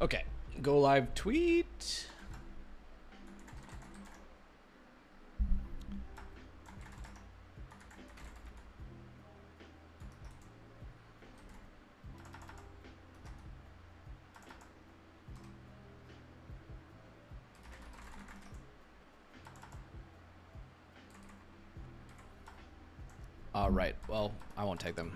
Okay, go live tweet. All right, well, I won't take them.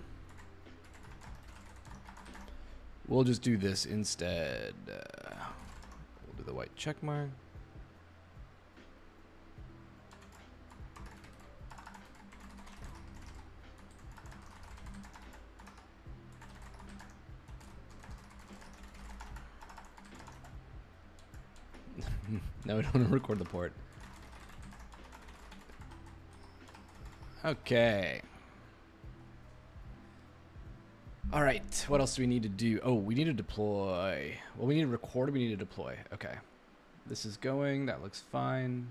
We'll just do this instead. We'll do the white check mark. No, we don't want to record the port. Okay. All right, what else do we need to do? Oh, we need to deploy. Well, we need to record, we need to deploy. Okay. This is going, that looks fine.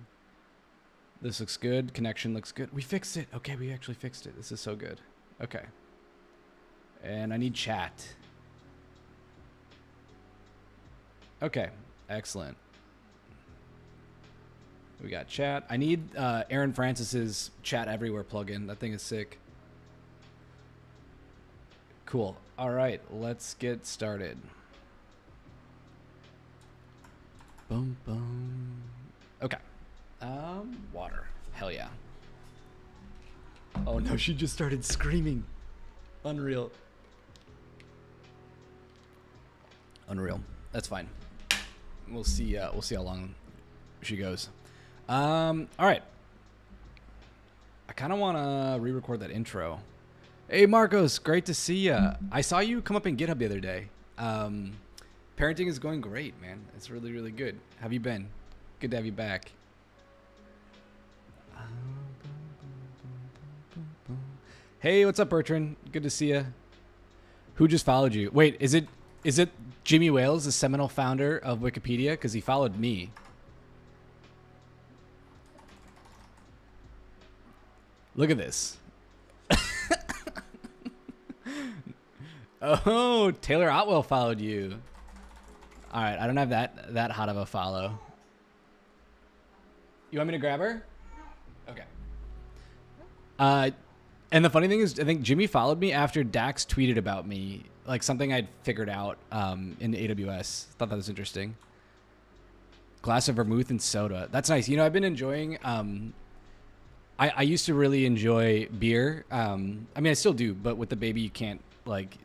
This looks good, connection looks good. We fixed it. Okay, we actually fixed it. This is so good. Okay. And I need chat. Okay, excellent. We got chat. I need Aaron Francis's Chat Everywhere plugin. That thing is sick. Cool. All right, let's get started. Boom, boom. Okay. Water. Hell yeah. Oh no, she just started screaming. Unreal. Unreal. That's fine. We'll see how long she goes. All right. I kind of want to re-record that intro. Hey, Marcos, great to see you. I saw you come up in GitHub the other day. Parenting is going great, man. It's really, really good. How have you been? Good to have you back. Hey, what's up, Bertrand? Good to see you. Who just followed you? Wait, is it Jimmy Wales, the seminal founder of Wikipedia? Because he followed me. Look at this. Oh, Taylor Otwell followed you. All right, I don't have that hot of a follow. You want me to grab her? Okay. And the funny thing is, I think Jimmy followed me after Dax tweeted about me, like something I'd figured out in AWS. Thought that was interesting. Glass of vermouth and soda. That's nice. You know, I've been enjoying. I used to really enjoy beer. I mean, I still do, but with the baby, you can't like.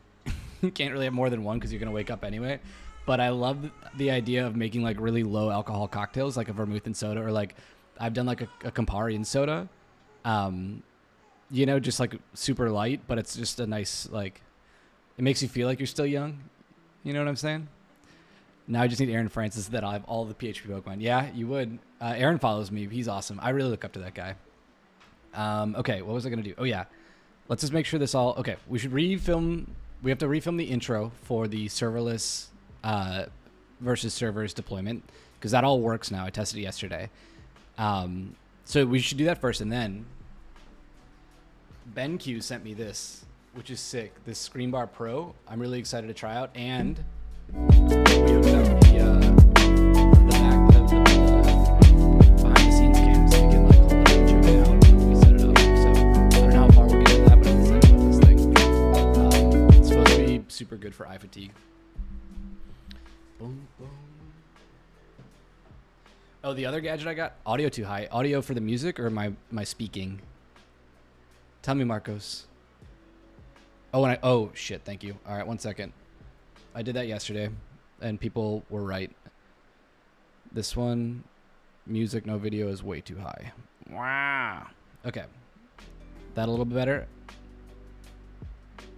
You can't really have more than one because you're going to wake up anyway. But I love the idea of making like really low alcohol cocktails, like a vermouth and soda, or like I've done like a Campari and soda. You know, just like super light, but it's just a nice, like, it makes you feel like you're still young. You know what I'm saying? Now I just need Aaron Francis that I'll have all the PHP Pokemon. Yeah, you would. Aaron follows me. He's awesome. I really look up to that guy. Okay, what was I going to do? Oh, yeah. Let's just make sure this all... Okay, we should refilm... We have to refilm the intro for the serverless versus servers deployment because that all works now. I tested it yesterday. So we should do that first, and then BENQ sent me this, which is sick. This ScreenBar Pro. I'm really excited to try out, and we hooked up the behind the scenes cam so we can like hold it and check it out when we set it up. So I don't know how far we'll get into that, but I'm excited about this thing. It's supposed to be super good for eye fatigue. Boom, boom. Oh, the other gadget I got, audio too high. Audio for the music or my speaking? Tell me, Marcos. Oh, and oh shit, thank you. All right, 1 second. I did that yesterday, and people were right. This one, music, no video, is way too high. Wow. Okay. That a little bit better?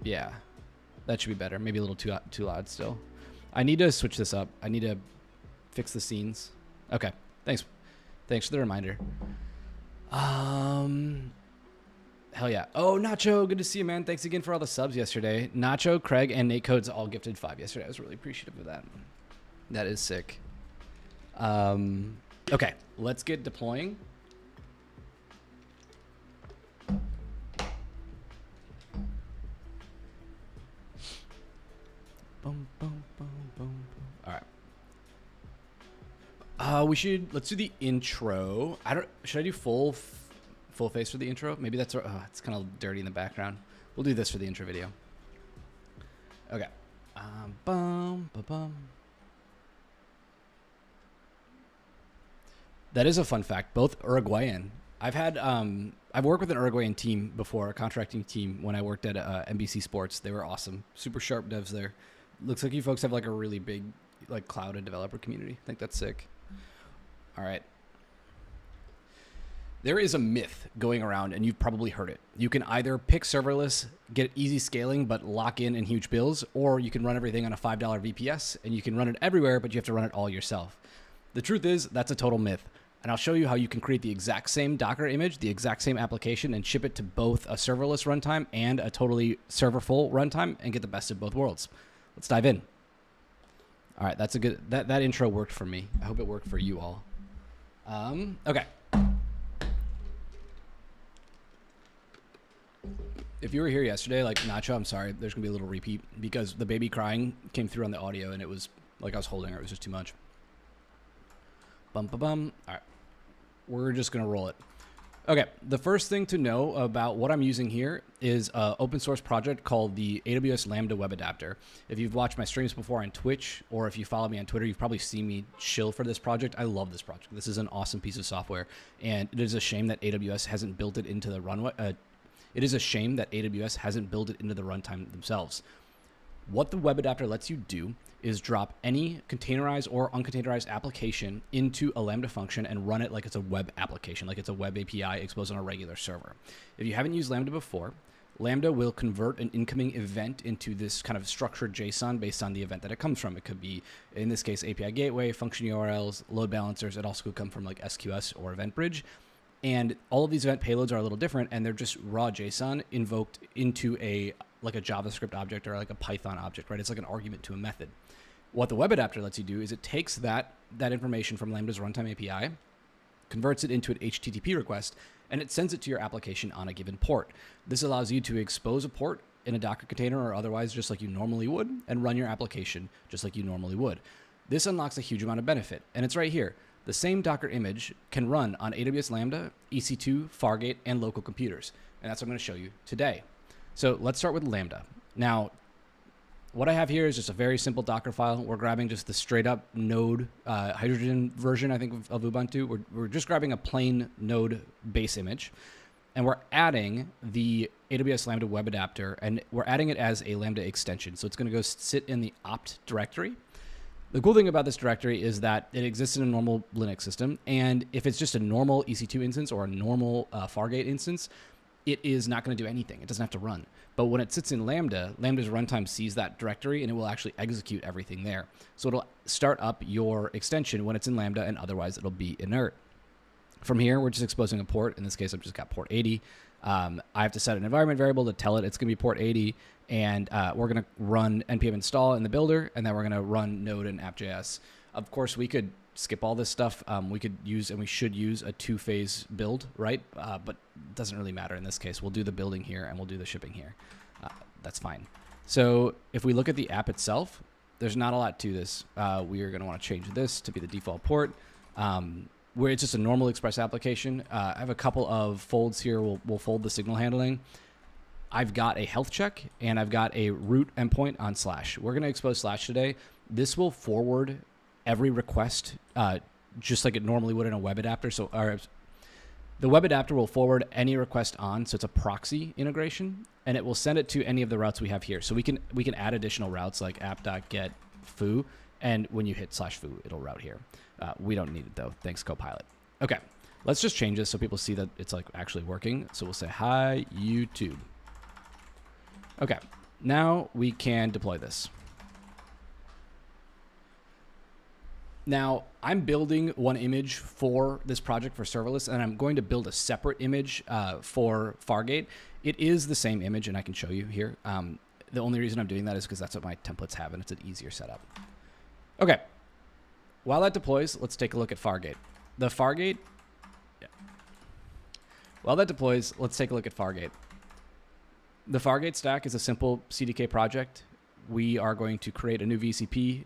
Yeah. That should be better. Maybe a little too loud still. I need to switch this up. I need to fix the scenes. Okay. Thanks. Thanks for the reminder. Hell yeah. Oh, Nacho, good to see you, man. Thanks again for all the subs yesterday. Nacho, Craig, and Nate Codes all gifted 5 yesterday. I was really appreciative of that. That is sick. Okay, let's get deploying. Boom, boom, boom, boom, boom. All right, Let's do the intro. Should I do full face for the intro? Maybe it's kind of dirty in the background. We'll do this for the intro video. Okay. That is a fun fact. Both Uruguayan. I've worked with an Uruguayan team before, a contracting team when I worked at NBC Sports. They were awesome. Super sharp devs there. Looks like you folks have like a really big like cloud and developer community. I think that's sick. All right. There is a myth going around, and you've probably heard it. You can either pick serverless, get easy scaling, but lock in huge bills, or you can run everything on a $5 VPS, and you can run it everywhere, but you have to run it all yourself. The truth is, that's a total myth. And I'll show you how you can create the exact same Docker image, the exact same application, and ship it to both a serverless runtime and a totally server-full runtime and get the best of both worlds. Let's dive in. All right, that's a good, that intro worked for me. I hope it worked for you all. Okay. If you were here yesterday, like Nacho, I'm sorry, there's gonna be a little repeat because the baby crying came through on the audio and it was like I was holding her, it was just too much. Bum, ba, bum. All right, we're just gonna roll it. Okay, the first thing to know about what I'm using here is an open source project called the AWS Lambda Web Adapter. If you've watched my streams before on Twitch, or if you follow me on Twitter, you've probably seen me shill for this project. I love this project. This is an awesome piece of software, and it is a shame that AWS hasn't built it into the runway. It is a shame that AWS hasn't built it into the runtime themselves. What the web adapter lets you do is drop any containerized or uncontainerized application into a Lambda function and run it like it's a web application, like it's a web API exposed on a regular server. If you haven't used Lambda before, Lambda will convert an incoming event into this kind of structured JSON based on the event that it comes from. It could be, in this case, API gateway, function URLs, load balancers. It also could come from like SQS or Event Bridge. And all of these event payloads are a little different, and they're just raw JSON invoked into like a JavaScript object or like a Python object, right? It's like an argument to a method. What the web adapter lets you do is it takes that information from Lambda's runtime API, converts it into an HTTP request, and it sends it to your application on a given port. This allows you to expose a port in a Docker container or otherwise just like you normally would, and run your application just like you normally would. This unlocks a huge amount of benefit, and it's right here. The same Docker image can run on AWS Lambda, EC2, Fargate, and local computers. And that's what I'm going to show you today. So let's start with Lambda. Now, what I have here is just a very simple Docker file. We're grabbing just the straight up node Hydrogen version, I think, of Ubuntu. We're just grabbing a plain node base image. And we're adding the AWS Lambda web adapter, and we're adding it as a Lambda extension. So it's going to go sit in the opt directory. The cool thing about this directory is that it exists in a normal Linux system, and if it's just a normal EC2 instance or a normal Fargate instance, it is not going to do anything. It doesn't have to run. But when it sits in Lambda, Lambda's runtime sees that directory, and it will actually execute everything there. So it'll start up your extension when it's in Lambda, and otherwise it'll be inert. From here, we're just exposing a port. In this case, I've just got port 80. I have to set an environment variable to tell it it's going to be port 80, and we're going to run npm install in the builder, and then we're going to run node and app.js. Of course, we could skip all this stuff. We could use, and we should use, a two-phase build, right? But it doesn't really matter in this case. We'll do the building here, and we'll do the shipping here. That's fine. So if we look at the app itself, there's not a lot to this. We are going to want to change this to be the default port. Where it's just a normal Express application. I have a couple of folds here. We'll fold the signal handling. I've got a health check, and I've got a root endpoint on Slash. We're going to expose Slash today. This will forward every request just like it normally would in a web adapter. So the web adapter will forward any request on, so it's a proxy integration, and it will send it to any of the routes we have here. So we can add additional routes like app.get foo, and when you hit /foo, it'll route here. We don't need it though. Thanks, Copilot. Okay, let's just change this so people see that it's like actually working. So we'll say, hi, YouTube. Okay, now we can deploy this. Now, I'm building one image for this project for serverless, and I'm going to build a separate image for Fargate. It is the same image, and I can show you here. The only reason I'm doing that is because that's what my templates have, and it's an easier setup. Okay. While that deploys, let's take a look at Fargate. While that deploys, let's take a look at Fargate. The Fargate stack is a simple CDK project. We are going to create a new VCP.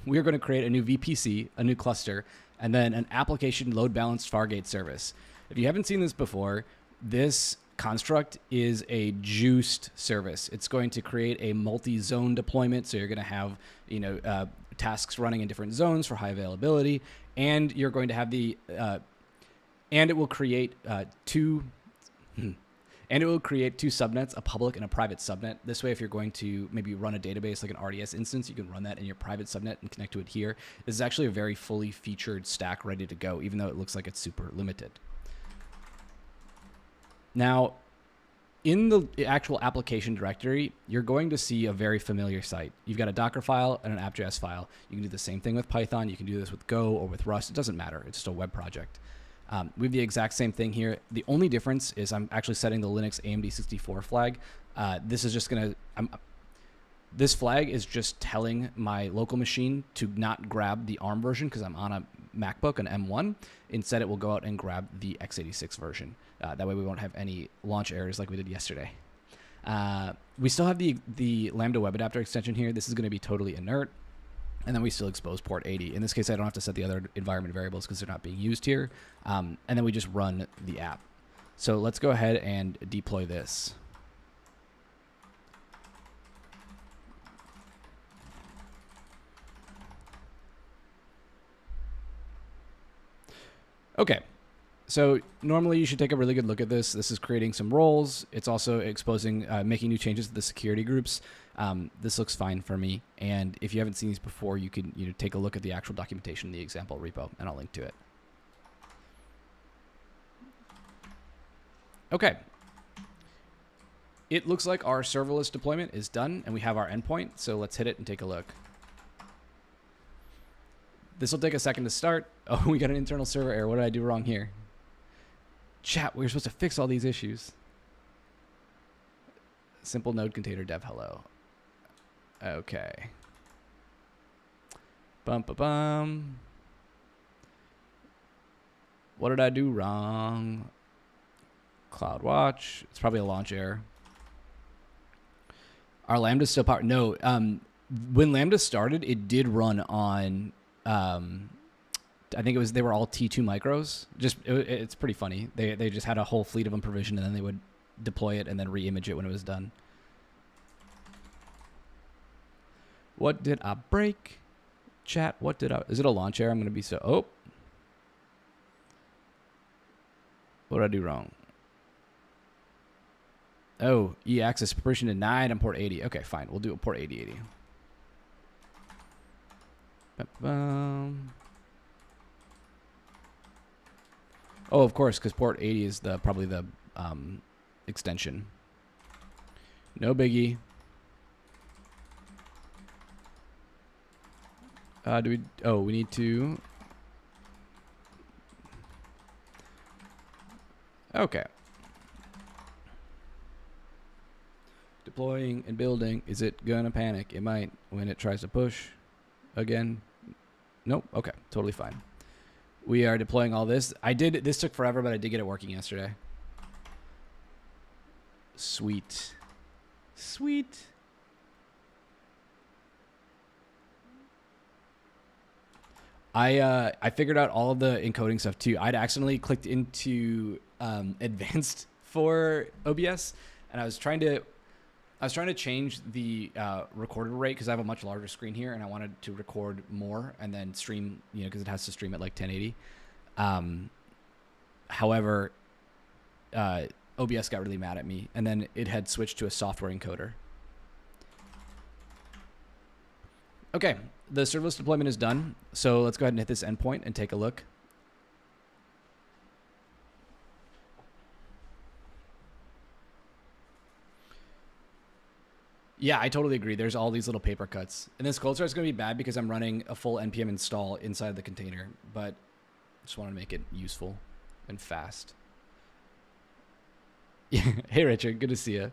we are going to create a new VPC, a new cluster, and then an application load balanced Fargate service. If you haven't seen this before, this construct is a juiced service. It's going to create a multi-zone deployment. So you're going to have, tasks running in different zones for high availability, and you're going to have and it will create two subnets, a public and a private subnet. This way, if you're going to maybe run a database like an RDS instance, you can run that in your private subnet and connect to it here. This is actually a very fully featured stack ready to go, even though it looks like it's super limited. Now, in the actual application directory, you're going to see a very familiar site. You've got a Docker file and an app.js file. You can do the same thing with Python. You can do this with Go or with Rust. It doesn't matter. It's just a web project. We have the exact same thing here. The only difference is I'm actually setting the Linux AMD 64 flag. This is just going to... This flag is just telling my local machine to not grab the ARM version because I'm on a MacBook, an M1. Instead, it will go out and grab the x86 version. That way we won't have any launch errors like we did yesterday. We still have the Lambda web adapter extension here. This is going to be totally inert. And then we still expose port 80. In this case, I don't have to set the other environment variables because they're not being used here. And then we just run the app. So let's go ahead and deploy this. Okay, so normally you should take a really good look at this. This is creating some roles. It's also exposing, making new changes to the security groups. This looks fine for me. And if you haven't seen these before, you can take a look at the actual documentation in the example repo, and I'll link to it. Okay. It looks like our serverless deployment is done, and we have our endpoint. So let's hit it and take a look. This will take a second to start. Oh, we got an internal server error. What did I do wrong here? Chat, we were supposed to fix all these issues. Simple node container dev hello. Okay. Bum ba bum. What did I do wrong? CloudWatch. It's probably a launch error. Our Lambda's still powered. No, when Lambda started, it did run on... I think they were all T2 micros. It's pretty funny. They just had a whole fleet of them provisioned, and then they would deploy it and then re-image it when it was done. What did I break? Chat, is it a launch error? I'm going to be oh. What did I do wrong? Oh, E-access permission denied on port 80. Okay, fine. We'll do a port 8080. Oh, of course, because port 80 is probably the extension. No biggie. We need to... Okay. Deploying and building. Is it gonna panic? It might when it tries to push again. Nope. Okay. Totally fine. We are deploying all this. This took forever, but I did get it working yesterday. Sweet. Sweet. I figured out all of the encoding stuff too. I'd accidentally clicked into advanced for OBS, and I was trying to change the recorded rate because I have a much larger screen here, and I wanted to record more and then stream, because it has to stream at like 1080. However, OBS got really mad at me, and then it had switched to a software encoder. Okay, the serverless deployment is done. So let's go ahead and hit this endpoint and take a look. Yeah, I totally agree. There's all these little paper cuts. And this cold start is going to be bad because I'm running a full npm install inside the container, but I just want to make it useful and fast. Yeah. Hey, Richard. Good to see you.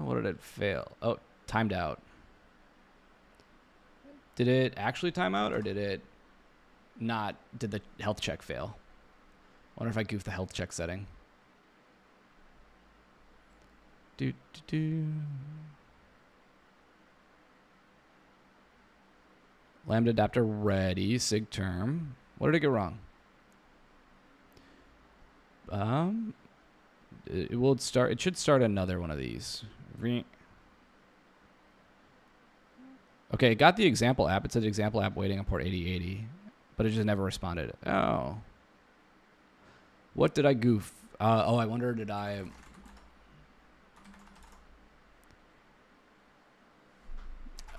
What did it fail? Oh, timed out. Did it actually time out, or did it not? Did the health check fail? I wonder if I goofed the health check setting. Do, do, do. Lambda adapter ready. Sig term. What did I get wrong? It will start. It should start another one of these. Okay, it got the example app. It said example app waiting on port 8080, but it just never responded. Oh. What did I goof? Oh, I wonder, did I...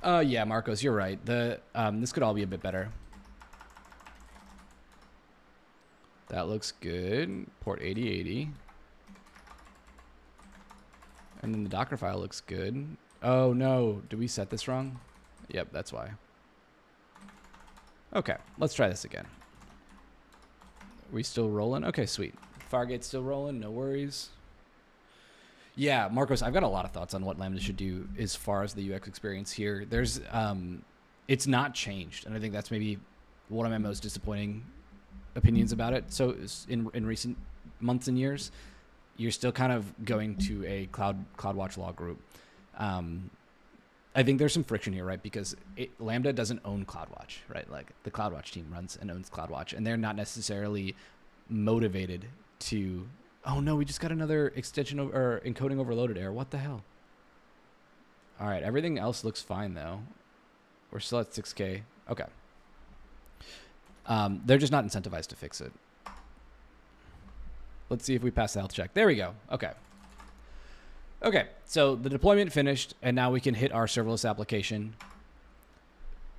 Yeah, Marcos, you're right. This could all be a bit better. That looks good. Port 8080. And then the Docker file looks good. Oh, no. Did we set this wrong? Yep, that's why. Okay, let's try this again. Are we still rolling? Okay, sweet. Fargate's still rolling. No worries. Yeah, Marcos, I've got a lot of thoughts on what Lambda should do as far as the UX experience here. There's, it's not changed, and I think that's maybe one of my most disappointing opinions about it. So in recent months and years, you're still kind of going to a CloudWatch law group. I think there's some friction here, right? Because Lambda doesn't own CloudWatch, right? Like the CloudWatch team runs and owns CloudWatch, and they're not necessarily motivated to. Oh no, we just got another extension or encoding overloaded error. What the hell? All right, everything else looks fine though. We're still at 6K. Okay. They're just not incentivized to fix it. Let's see if we pass the health check. There we go. Okay. Okay, so the deployment finished, and now we can hit our serverless application.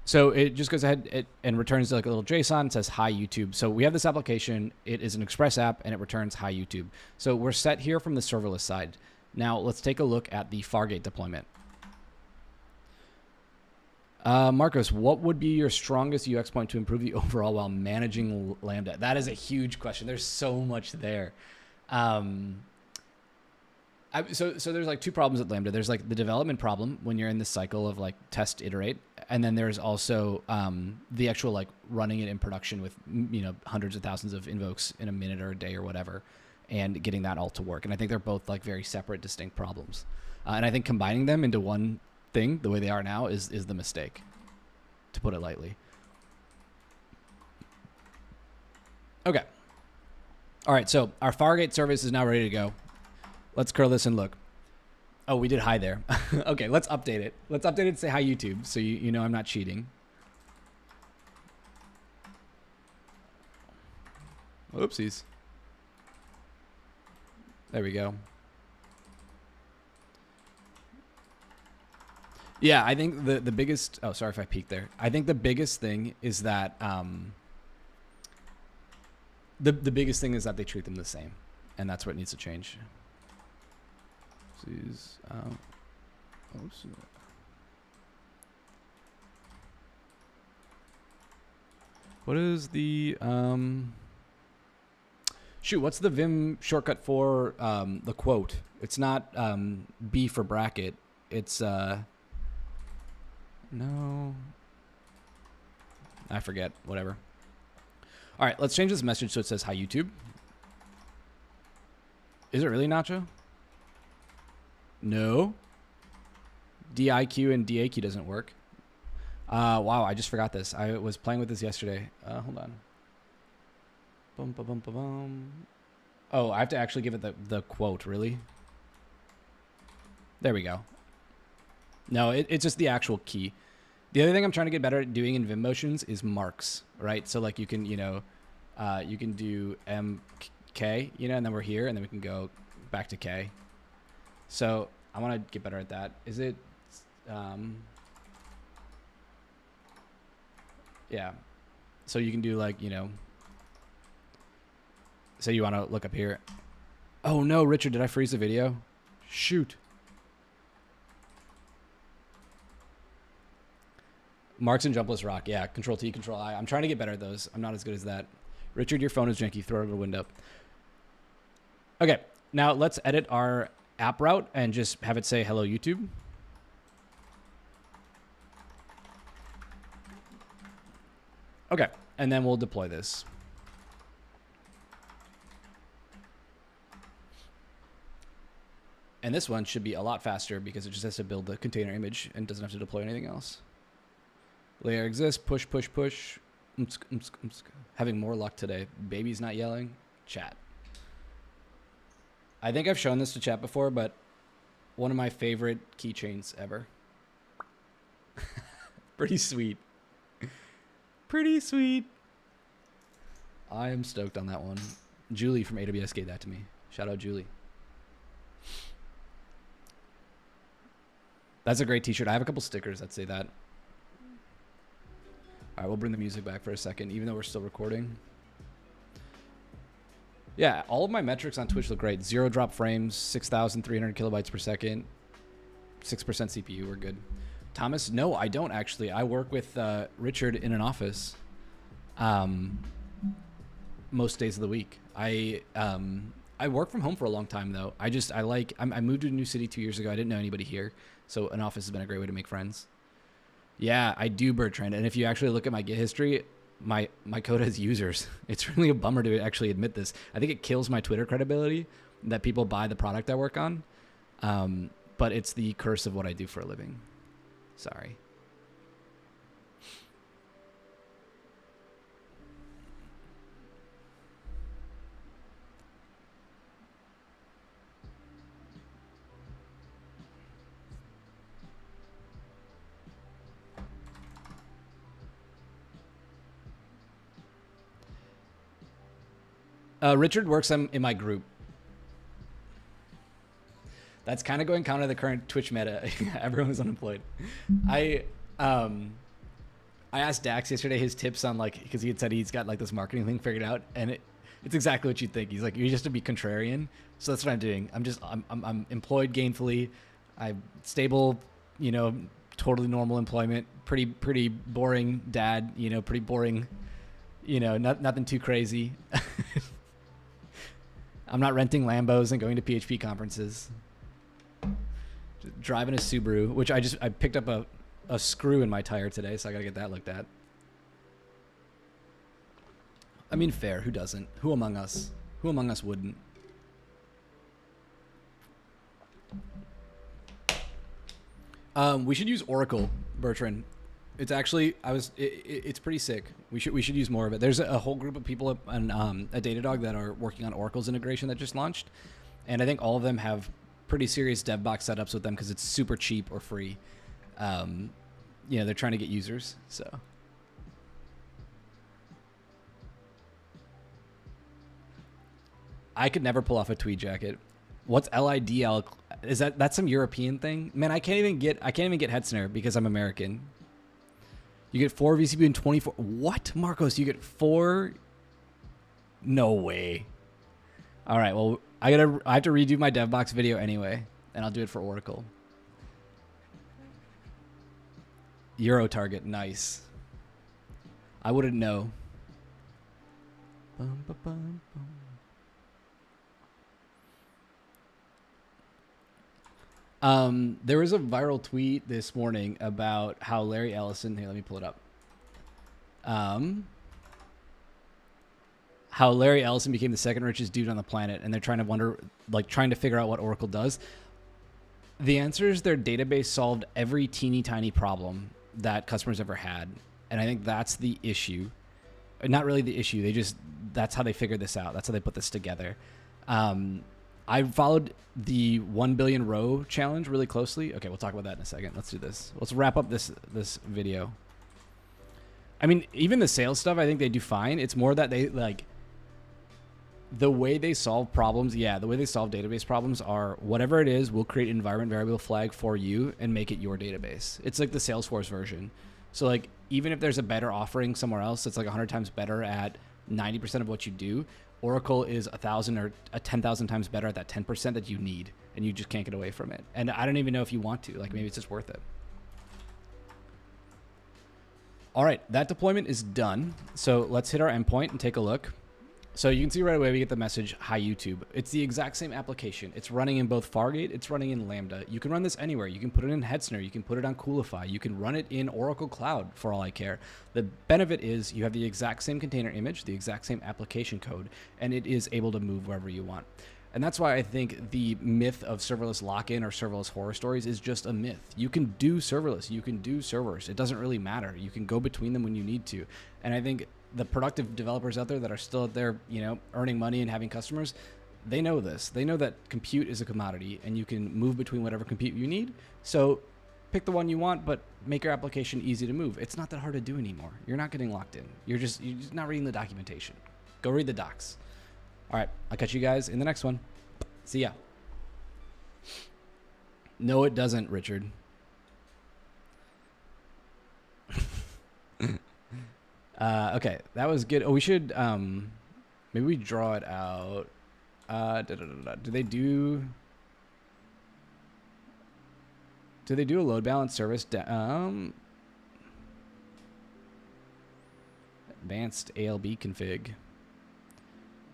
So it just goes ahead and returns like a little JSON. It says, hi, YouTube. So we have this application. It is an Express app, and it returns, hi, YouTube. So we're set here from the serverless side. Now let's take a look at the Fargate deployment. Marcos, what would be your strongest UX point to improve the overall while managing Lambda? That is a huge question. There's so much there. So there's like two problems with Lambda. There's like the development problem when you're in this cycle of like test, iterate. And then there's also the actual like running it in production with, hundreds of thousands of invokes in a minute or a day or whatever, and getting that all to work. And I think they're both like very separate, distinct problems. And I think combining them into one thing, the way they are now, is the mistake, to put it lightly. Okay. All right, so our Fargate service is now ready to go. Let's curl this and look. Oh, we did hi there. Okay, let's update it. Let's update it and say hi, YouTube, so you know I'm not cheating. Oopsies. There we go. Yeah, I think the biggest... Oh, sorry if I peeked there. I think the biggest thing is that... The biggest thing is that they treat them the same, and that's what needs to change. Oops. What is the shoot? What's the Vim shortcut for the quote? It's not B for bracket. It's no, I forget. Whatever. All right, let's change this message so it says hi, YouTube. Is it really Nacho? No. DIQ and DAQ doesn't work. Wow, I just forgot this. I was playing with this yesterday. Hold on. Bum, ba, bum, ba, bum. Oh, I have to actually give it the quote, really? There we go. No, it's just the actual key. The other thing I'm trying to get better at doing in Vim motions is marks, right? So like you can, you can do MK, and then we're here, and then we can go back to K. So I want to get better at that. Is it, yeah. So you can do like, say you want to look up here. Oh no, Richard, did I freeze the video? Shoot. Marks and jumpless rock. Yeah, Control T, Control I. I'm trying to get better at those. I'm not as good as that. Richard, your phone is janky. Throw it out the window. Okay, now let's edit our app route and just have it say hello, YouTube. Okay, and then we'll deploy this. And this one should be a lot faster because it just has to build the container image and doesn't have to deploy anything else. Layer exists, push, push, push. Having more luck today. Baby's not yelling. Chat. I think I've shown this to chat before, but one of my favorite keychains ever. Pretty sweet. Pretty sweet. I am stoked on that one. Julie from AWS gave that to me. Shout out Julie. That's a great t-shirt. I have a couple stickers that say that. All right, we'll bring the music back for a second, even though we're still recording. Yeah, all of my metrics on Twitch look great. 0 drop frames, 6,300 kilobytes per second, 6% CPU. We're good. Thomas, no, I don't actually. I work with Richard in an office most days of the week. I work from home for a long time though. I moved to a new city 2 years ago. I didn't know anybody here, so an office has been a great way to make friends. Yeah, I do, Bertrand. And if you actually look at my Git history, my code has users. It's really a bummer to actually admit this. I think it kills my Twitter credibility that people buy the product I work on. But it's the curse of what I do for a living. Sorry. Richard works in my group. That's kind of going counter the current Twitch meta. Everyone is unemployed. I asked Dax yesterday his tips on because he had said he's got this marketing thing figured out, and it's exactly what you'd think. He's like, you're just to be contrarian. So that's what I'm doing. I'm employed gainfully. I'm stable, totally normal employment. Pretty boring dad. Pretty boring. Nothing too crazy. I'm not renting Lambos and going to PHP conferences. Just driving a Subaru, which I picked up a screw in my tire today, so I gotta get that looked at. I mean, fair. Who doesn't? Who among us? Who among us wouldn't? We should use Oracle, Bertrand. It's actually it's pretty sick. We should use more of it. There's a whole group of people on a Datadog that are working on Oracle's integration that just launched, and I think all of them have pretty serious dev box setups with them because it's super cheap or free. They're trying to get users. So I could never pull off a tweed jacket. What's LIDL? Is that's some European thing? Man, I can't even get Hetzner because I'm American. You get 4 VCP and 24. What, Marcos? You get 4? No way. All right. Well, I have to redo my DevBox video anyway, and I'll do it for Oracle. Euro target, nice. I wouldn't know. Bum, ba, bum, bum. There was a viral tweet this morning about how Larry Ellison, here, let me pull it up. How Larry Ellison became the second richest dude on the planet, and they're trying to figure out what Oracle does. The answer is their database solved every teeny tiny problem that customers ever had. And I think that's the issue. Not really the issue. That's how they figured this out. That's how they put this together. I followed the 1 billion row challenge really closely. Okay, we'll talk about that in a second. Let's do this. Let's wrap up this video. I mean, even the sales stuff, I think they do fine. It's more that they the way they solve problems. Yeah, the way they solve database problems are whatever it is, we'll create an environment variable flag for you and make it your database. It's like the Salesforce version. So even if there's a better offering somewhere else that's 100 times better at 90% of what you do, Oracle is 1,000 or 10,000 times better at that 10% that you need, and you just can't get away from it. And I don't even know if you want to. Maybe it's just worth it. All right, that deployment is done. So let's hit our endpoint and take a look. So you can see right away we get the message, hi YouTube. It's the exact same application. It's running in both Fargate, it's running in Lambda. You can run this anywhere. You can put it in Hetzner, you can put it on Coolify, you can run it in Oracle Cloud for all I care. The benefit is you have the exact same container image, the exact same application code, and it is able to move wherever you want. And that's why I think the myth of serverless lock-in or serverless horror stories is just a myth. You can do serverless. You can do servers. It doesn't really matter. You can go between them when you need to. And I think the productive developers out there that are still out there, you know, earning money and having customers, they know this. They know that compute is a commodity and you can move between whatever compute you need. So pick the one you want, but make your application easy to move. It's not that hard to do anymore. You're not getting locked in. You're just not reading the documentation. Go read the docs. All right, I'll catch you guys in the next one. See ya. No, it doesn't, Richard. Okay, that was good. Oh, we should maybe we draw it out. Do they do a load balance service? Advanced ALB config.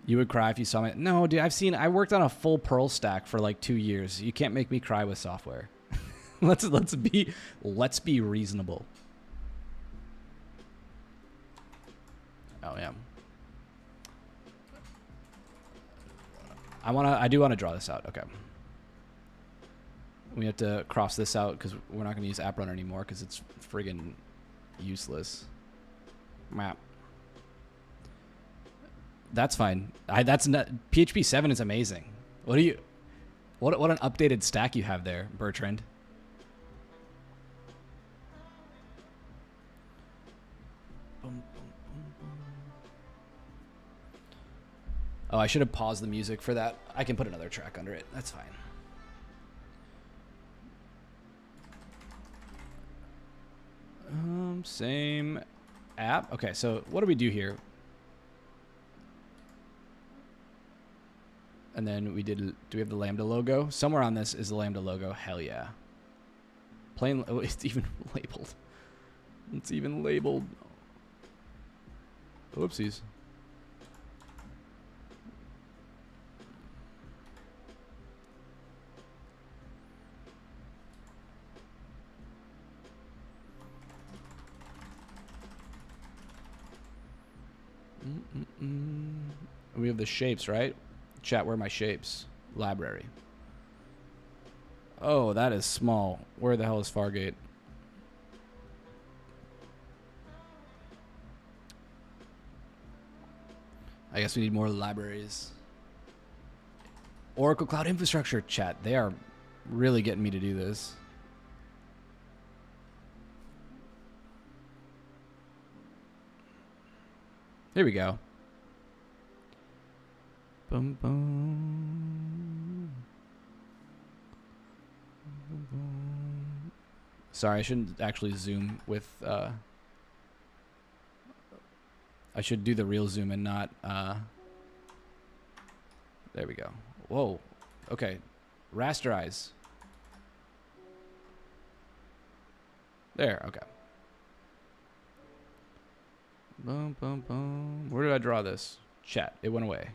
You would cry if you saw me. No, dude, I worked on a full Perl stack for like 2 years. You can't make me cry with software. let's be reasonable. Oh yeah. I do want to draw this out. Okay. We have to cross this out because we're not going to use app runner anymore because it's friggin' useless. Map. That's fine. That's not, PHP 7 is amazing. What an updated stack you have there, Bertrand. Oh, I should have paused the music for that. I can put another track under it. That's fine. Same app. Okay, so what do we do here? And then do we have the Lambda logo? Somewhere on this is the Lambda logo. Hell yeah. Plain, oh, it's even labeled. It's even labeled. Whoopsies. We have the shapes, right? Chat, where are my shapes? Library. Oh, that is small. Where the hell is Fargate? I guess we need more libraries. Oracle Cloud Infrastructure, chat. They are really getting me to do this. Here we go. Boom, boom. Boom, boom. Sorry, I shouldn't actually zoom with... I should do the real zoom and not... There we go. Whoa. Okay. Rasterize. There, okay. Boom, boom, boom. Where did I draw this? Chat. It went away.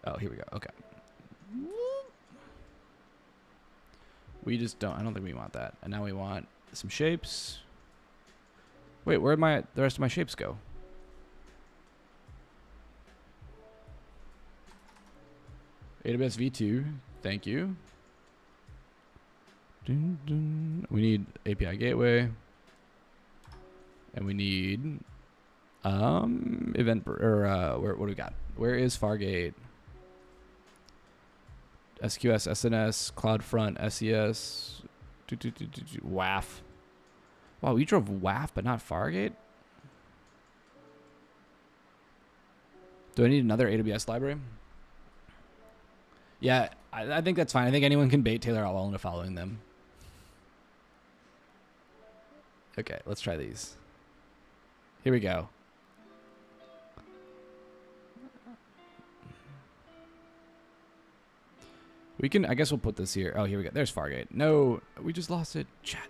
Oh, here we go. Okay. We just don't. I don't think we want that. And now we want some shapes. Wait, where'd the rest of my shapes go? AWS V2. Thank you. Dun, dun. We need API gateway. And we need event or what do we got? Where is Fargate? SQS, SNS, CloudFront, SES, WAF. Wow, we drove WAF but not Fargate? Do I need another AWS library? Yeah, I think that's fine. I think anyone can bait Taylor Otwell into following them. Okay, let's try these. Here we go. We can, I guess we'll put this here. Oh, here we go. There's Fargate. No, we just lost it. Chat.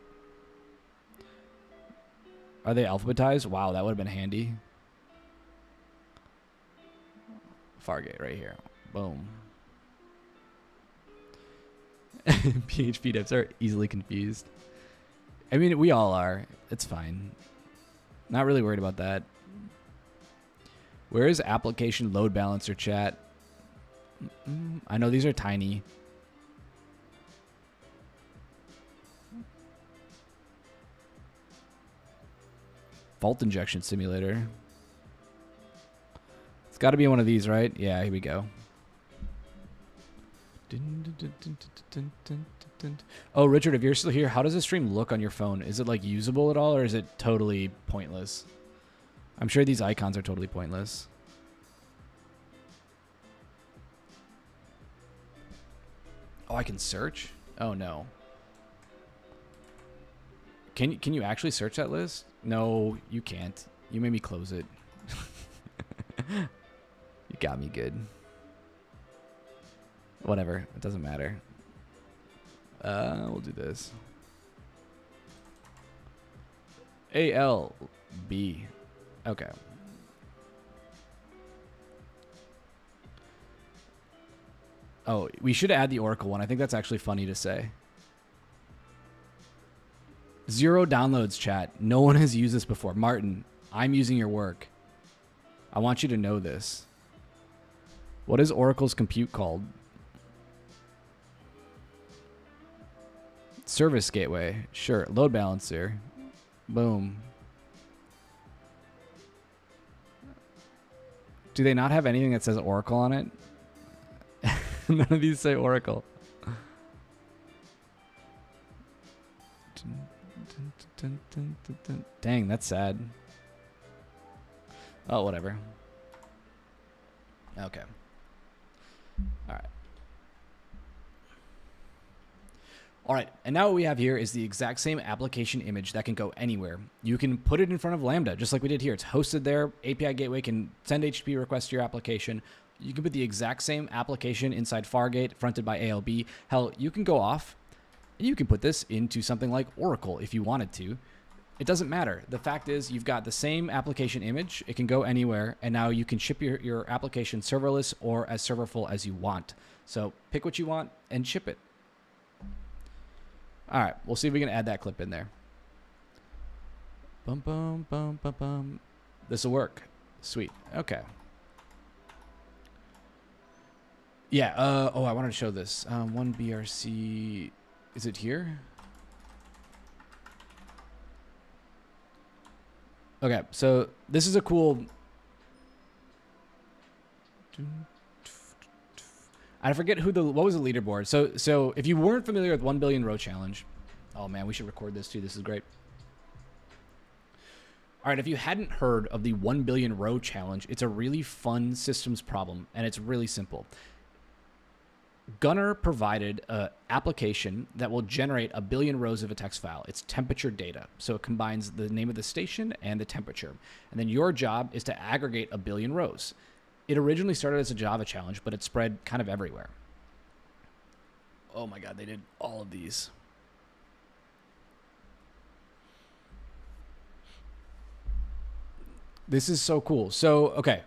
Are they alphabetized? Wow, that would have been handy. Fargate right here. Boom. PHP devs are easily confused. I mean, we all are. It's fine. Not really worried about that. Where is application load balancer, chat? I know these are tiny. Fault injection simulator. It's got to be one of these, right? Yeah, here we go. Oh, Richard, if you're still here, how does the stream look on your phone? Is it like usable at all, or is it totally pointless? I'm sure these icons are totally pointless. Oh, I can search? Oh no. Can you actually search that list? No, you can't. You made me close it. You got me good. Whatever, it doesn't matter. We'll do this. A-L-B. Okay. Oh, we should add the Oracle one. I think that's actually funny to say. 0 downloads, chat. No one has used this before. Martin, I'm using your work. I want you to know this. What is Oracle's compute called? Service gateway. Sure. Load balancer. Boom. Do they not have anything that says Oracle on it? None of these say Oracle. Dang, that's sad. Oh, whatever. Okay. All right. All right, and now what we have here is the exact same application image that can go anywhere. You can put it in front of Lambda, just like we did here. It's hosted there. API Gateway can send HTTP requests to your application. You can put the exact same application inside Fargate, fronted by ALB. Hell, you can go off, and you can put this into something like Oracle if you wanted to. It doesn't matter. The fact is you've got the same application image. It can go anywhere, and now you can ship your application serverless or as serverful as you want. So pick what you want and ship it. All right, we'll see if we can add that clip in there. Bum, bum, bum, bum, bum. This will work. Sweet. Okay. Yeah. Oh, I wanted to show this. 1BRC. Is it here? Okay, so this is a cool. I forget what was the leaderboard. So if you weren't familiar with 1 billion row challenge, oh man, we should record this too. This is great. All right, if you hadn't heard of the 1 billion row challenge, it's a really fun systems problem, and it's really simple. Gunner provided an application that will generate 1 billion rows of a text file. It's temperature data. So it combines the name of the station and the temperature. And then your job is to aggregate 1 billion rows. It originally started as a Java challenge, but it spread kind of everywhere. Oh my God, they did all of these. This is so cool. So, okay.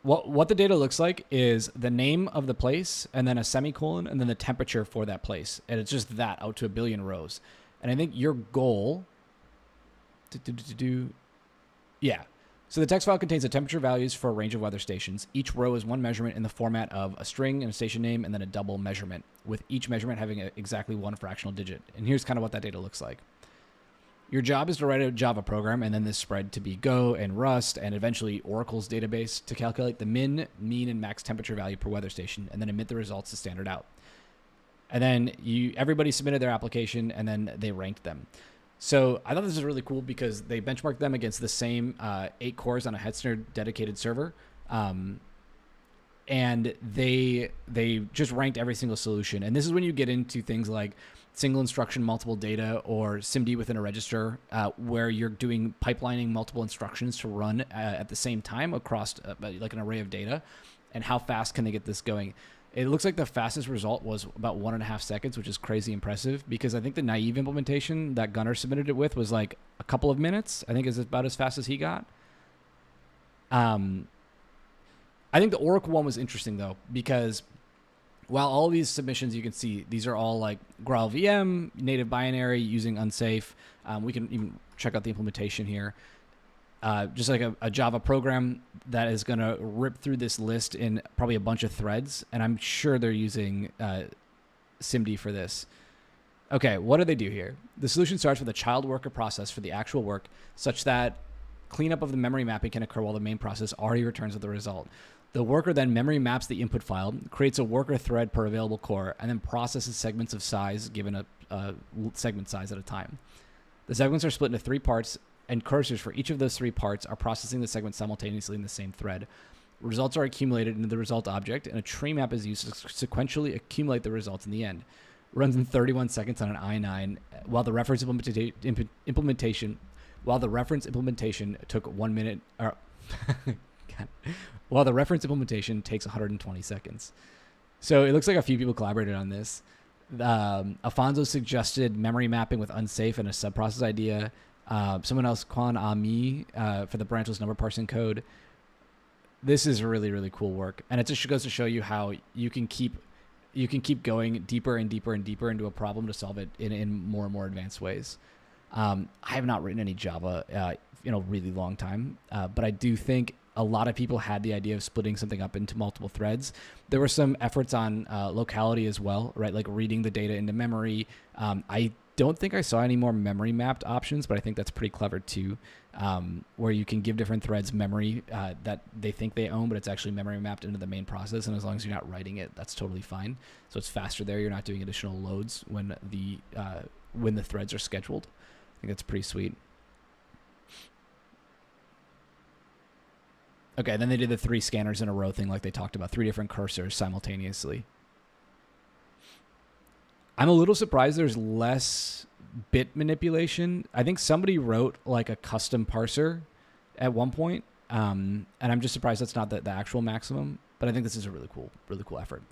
What the data looks like is the name of the place and then a semicolon and then the temperature for that place. And it's just that out to 1 billion rows. And I think your goal... Yeah. So the text file contains the temperature values for a range of weather stations. Each row is one measurement in the format of a string and a station name and then a double measurement, with each measurement having exactly one fractional digit. And here's kind of what that data looks like. Your job is to write a Java program and then this spread to be Go and Rust and eventually Oracle's database to calculate the min, mean, and max temperature value per weather station and then emit the results to standard out. And then everybody submitted their application and then they ranked them. So I thought this was really cool because they benchmarked them against the same 8 cores on a Hetzner dedicated server. And they just ranked every single solution. And this is when you get into things like single instruction, multiple data, or SIMD within a register, where you're doing pipelining multiple instructions to run at the same time across like an array of data. And how fast can they get this going? It looks like the fastest result was about 1.5 seconds, which is crazy impressive because I think the naive implementation that Gunner submitted it with was like a couple of minutes. I think is about as fast as he got. I think the Oracle one was interesting though, because while all of these submissions you can see, these are all like GraalVM, native binary using unsafe. We can even check out the implementation here. just like a Java program that is going to rip through this list in probably a bunch of threads. And I'm sure they're using SIMD for this. Okay, what do they do here? The solution starts with a child worker process for the actual work such that cleanup of the memory mapping can occur while the main process already returns with the result. The worker then memory maps the input file, creates a worker thread per available core, and then processes segments of size given a segment size at a time. The segments are split into 3 parts, and cursors for each of those 3 parts are processing the segments simultaneously in the same thread. Results are accumulated into the result object, and a tree map is used to sequentially accumulate the results in the end. Runs in 31 seconds on an i9, while the reference implementation took 1 minute, or while the reference implementation takes 120 seconds. So it looks like a few people collaborated on this. Afonso suggested memory mapping with unsafe and a subprocess idea. Someone else, Kwan Ami, for the branchless number parsing code. This is really, really cool work. And it just goes to show you how you can keep going deeper and deeper and deeper into a problem to solve it in more and more advanced ways. I have not written any Java in a really long time, but I do think a lot of people had the idea of splitting something up into multiple threads. There were some efforts on locality as well, right? Like reading the data into memory. I don't think I saw any more memory mapped options, but I think that's pretty clever too, where you can give different threads memory that they think they own, but it's actually memory mapped into the main process. And as long as you're not writing it, that's totally fine. So it's faster there. You're not doing additional loads when the threads are scheduled. I think that's pretty sweet. Okay, then they did the 3 scanners in a row thing like they talked about, 3 different cursors simultaneously. I'm a little surprised there's less bit manipulation. I think somebody wrote like a custom parser at one point, and I'm just surprised that's not the actual maximum, but I think this is a really cool effort.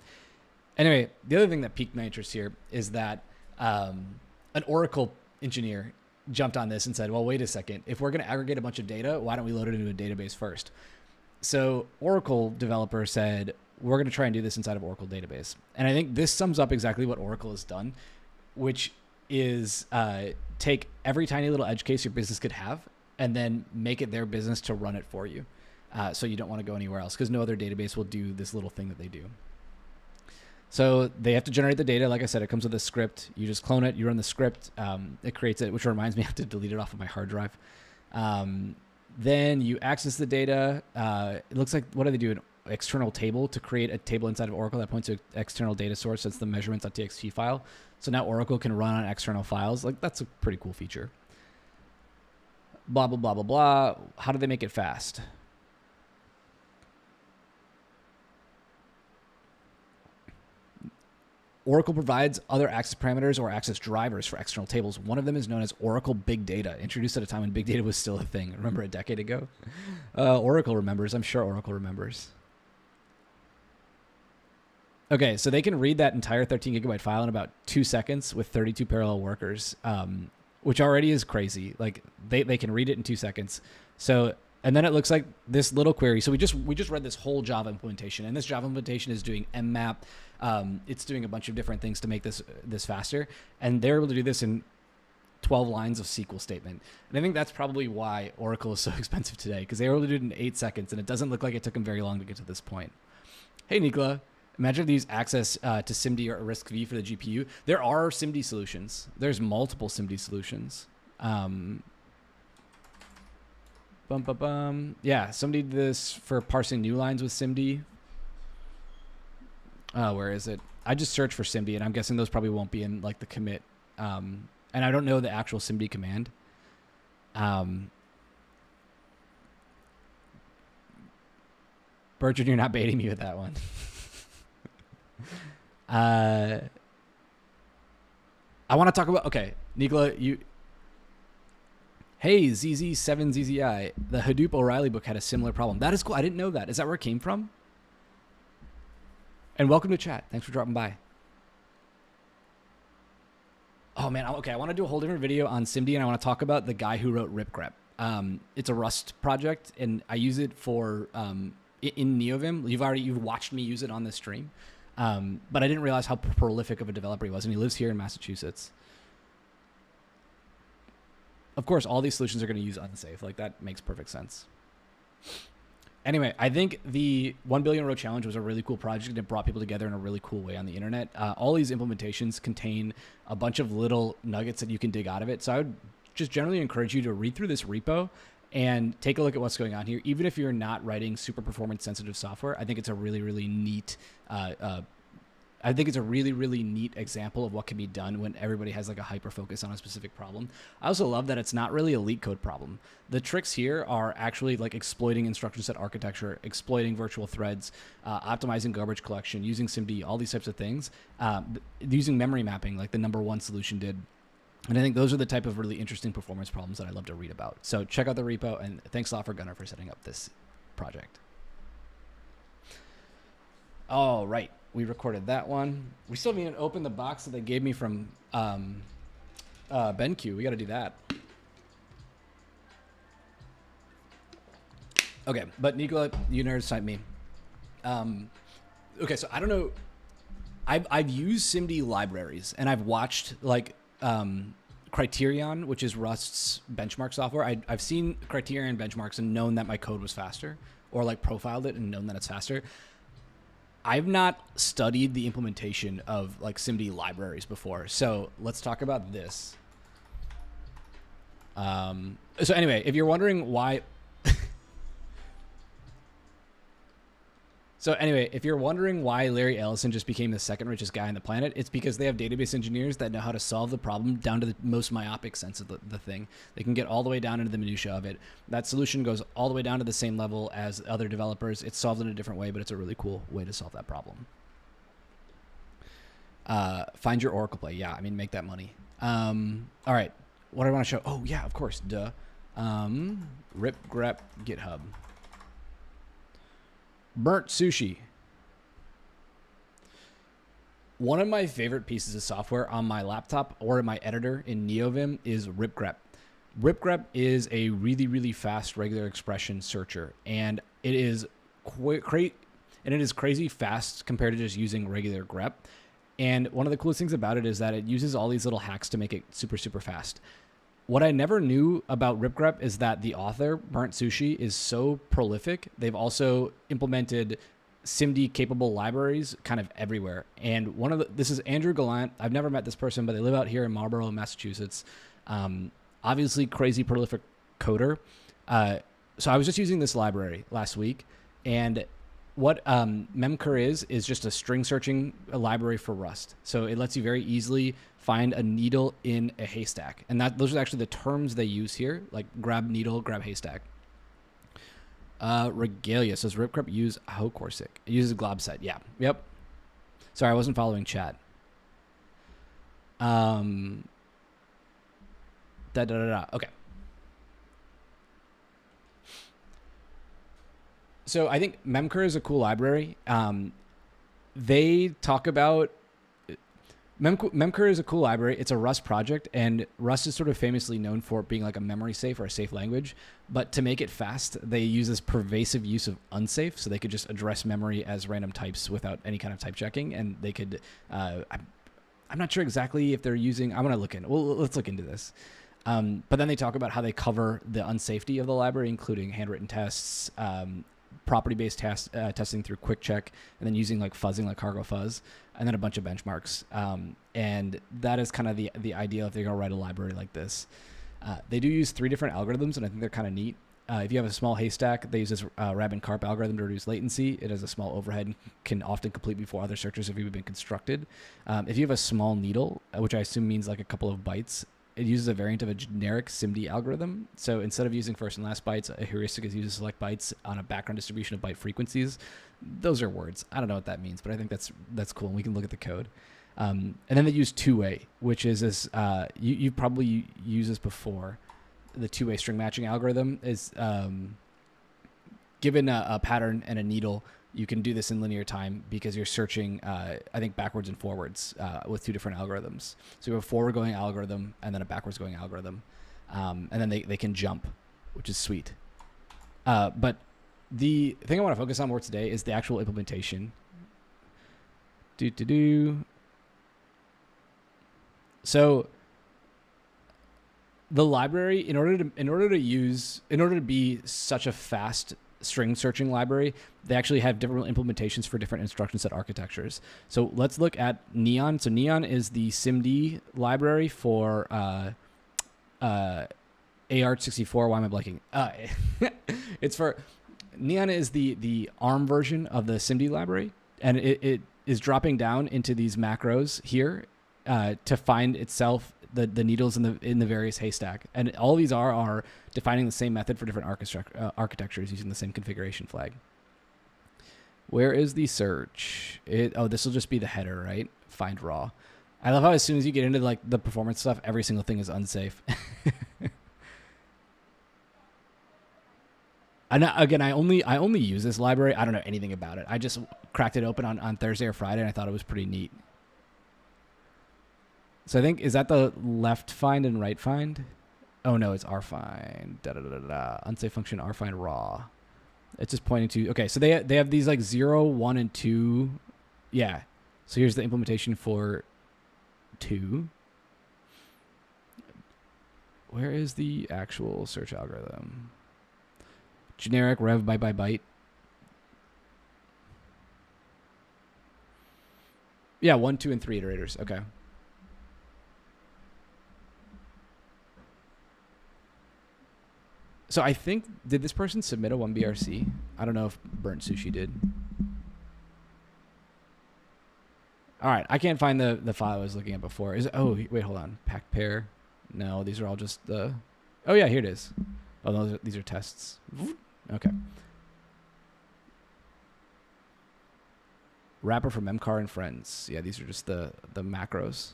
Anyway, the other thing that piqued my interest here is that an Oracle engineer jumped on this and said, well, wait a second. If we're going to aggregate a bunch of data, why don't we load it into a database first? So Oracle developer said, we're going to try and do this inside of Oracle database. And I think this sums up exactly what Oracle has done, which is take every tiny little edge case your business could have and then make it their business to run it for you. So you don't want to go anywhere else because no other database will do this little thing that they do. So they have to generate the data. Like I said, it comes with a script. You just clone it. You run the script. It creates it, which reminds me I have to delete it off of my hard drive. Then you access the data. It looks like, what do they do? An external table to create a table inside of Oracle that points to an external data source. That's the measurements.txt file. So now Oracle can run on external files. Like, that's a pretty cool feature. Blah, blah, blah, blah, blah. How do they make it fast? Oracle provides other access parameters or access drivers for external tables. One of them is known as Oracle Big Data, introduced at a time when big data was still a thing. Remember a decade ago? Oracle remembers. I'm sure Oracle remembers. Okay, so they can read that entire 13 gigabyte file in about 2 seconds with 32 parallel workers, which already is crazy. Like they can read it in 2 seconds. So, and then it looks like this little query. So we just read this whole Java implementation, and this Java implementation is doing mmap. It's doing a bunch of different things to make this faster, and they're able to do this in 12 lines of SQL statement. And I think that's probably why Oracle is so expensive today, because they were able to do it in 8 seconds, and it doesn't look like it took them very long to get to this point. Hey, Nikla. Imagine if they use access to SIMD or RISC-V for the GPU. There are SIMD solutions. There's multiple SIMD solutions. Yeah, somebody did this for parsing new lines with SIMD. Where is it? I just searched for SIMD, and I'm guessing those probably won't be in like the commit. And I don't know the actual SIMD command. Bertrand, you're not baiting me with that one. I want to talk about, okay, Nikla, hey, ZZ7ZZI, the Hadoop O'Reilly book had a similar problem. That is cool. I didn't know that. Is that where it came from? And welcome to chat. Thanks for dropping by. Oh man, okay, I want to do a whole different video on SIMD, and I want to talk about the guy who wrote RipGrep. It's a Rust project, and I use it for in NeoVim. You've watched me use it on this stream. But I didn't realize how prolific of a developer he was, and he lives here in Massachusetts. of course, all these solutions are going to use unsafe. Like that makes perfect sense. Anyway, I think the 1 billion row challenge was a really cool project and it brought people together in a really cool way on the internet. All these implementations contain a bunch of little nuggets that you can dig out of it. So I would just generally encourage you to read through this repo and take a look at what's going on here. Even if you're not writing super performance sensitive software, I think it's a really, really neat example of what can be done when everybody has like a hyper focus on a specific problem. I also love that it's not really a leak code problem. The tricks here are actually like exploiting instruction set architecture, exploiting virtual threads, optimizing garbage collection, using SIMD, all these types of things, using memory mapping like the #1 solution did. And I think those are the type of really interesting performance problems that I love to read about. So check out the repo, and thanks a lot for Gunnar for setting up this project. All right. We recorded that one. We still haven't even opened the box that they gave me from BENQ. We got to do that. Okay, but Nicola, you nerds cite me. Okay, so I don't know. I've used SIMD libraries, and I've watched like Criterion, which is Rust's benchmark software. I've seen Criterion benchmarks and known that my code was faster, or like profiled it and known that it's faster. I've not studied the implementation of like SIMD libraries before, so let's talk about this. So anyway, if you're wondering why, Larry Ellison just became the second richest guy on the planet, it's because they have database engineers that know how to solve the problem down to the most myopic sense of the thing. They can get all the way down into the minutia of it. That solution goes all the way down to the same level as other developers. It's solved in a different way, but it's a really cool way to solve that problem. Find your Oracle play. Yeah, I mean, make that money. All right. What do I want to show? Oh, yeah, of course. Duh. Rip grep GitHub. Burnt sushi. One of my favorite pieces of software on my laptop or in my editor in NeoVim is ripgrep. Ripgrep is a really, really fast regular expression searcher, and it is crazy fast compared to just using regular grep. And one of the coolest things about it is that it uses all these little hacks to make it super, super fast. What I never knew about ripgrep is that the author, Burnt Sushi, is so prolific. They've also implemented SIMD capable libraries kind of everywhere. And this is Andrew Gallant. I've never met this person, but they live out here in Marlborough, Massachusetts. Obviously crazy prolific coder. So I was just using this library last week, and what memcur is just a string searching library for Rust. So it lets you very easily find a needle in a haystack. And those are actually the terms they use here, like grab needle, grab haystack. Regalia says ripgrep use Hokorsic. It uses globset. Yeah. Yep. Sorry, I wasn't following chat. Okay. So I think memcur is a cool library. They talk about memcur is a cool library. It's a Rust project, and Rust is sort of famously known for being like a memory safe or a safe language. But to make it fast, they use this pervasive use of unsafe, so they could just address memory as random types without any kind of type checking. And they could, I'm not sure exactly if they're using. I'm gonna look in. Well, let's look into this. But then they talk about how they cover the unsafety of the library, including handwritten tests, property-based testing through quick check, and then using like fuzzing like cargo fuzz, and then a bunch of benchmarks. And that is kind of the idea if they're going to write a library like this. They do use 3 different algorithms, and I think they're kind of neat. If you have a small haystack, they use this Rabin-Karp algorithm to reduce latency. It has a small overhead and can often complete before other searches have even been constructed. If you have a small needle, which I assume means like a couple of bytes, it uses a variant of a generic SIMD algorithm. So instead of using first and last bytes, a heuristic is used to select bytes on a background distribution of byte frequencies. Those are words. I don't know what that means, but I think that's cool, and we can look at the code. And then they use two-way, which is this, you probably used this before. The two-way string matching algorithm is given a pattern and a needle. You can do this in linear time because you're searching, I think, backwards and forwards with 2 different algorithms. So you have a forward-going algorithm and then a backwards-going algorithm. And then they can jump, which is sweet. But the thing I want to focus on more today is the actual implementation. So the library, in order to be such a fast string searching library, they actually have different implementations for different instruction set architectures. So let's look at Neon. So Neon is the SIMD library for AR64. Why am I blanking? It's for Neon is the ARM version of the SIMD library, and it is dropping down into these macros here to find itself the needles in the various haystack, and all these are defining the same method for different architectures using the same configuration flag. Where is the search? This will just be the header, right? Find raw. I love how as soon as you get into like the performance stuff, every single thing is unsafe. And again, I only use this library. I don't know anything about it. I just cracked it open on Thursday or Friday, and I thought it was pretty neat. So I think, is that the left find and right find? Oh no, it's rfind. Unsafe function rfind raw. It's just pointing to, okay, so they have these like 0, 1, and 2. Yeah. So here's the implementation for 2. Where is the actual search algorithm? Generic rev byte by byte. Yeah, 1, 2, and 3 iterators. Okay. So I think, did this person submit a 1BRC? I don't know if Burnt Sushi did. All right, I can't find the file I was looking at before. Wait, hold on. Pack pair. No, these are all just the. Oh yeah, here it is. Oh, these are tests. Okay. Wrapper from MCAR and Friends. Yeah, these are just the macros.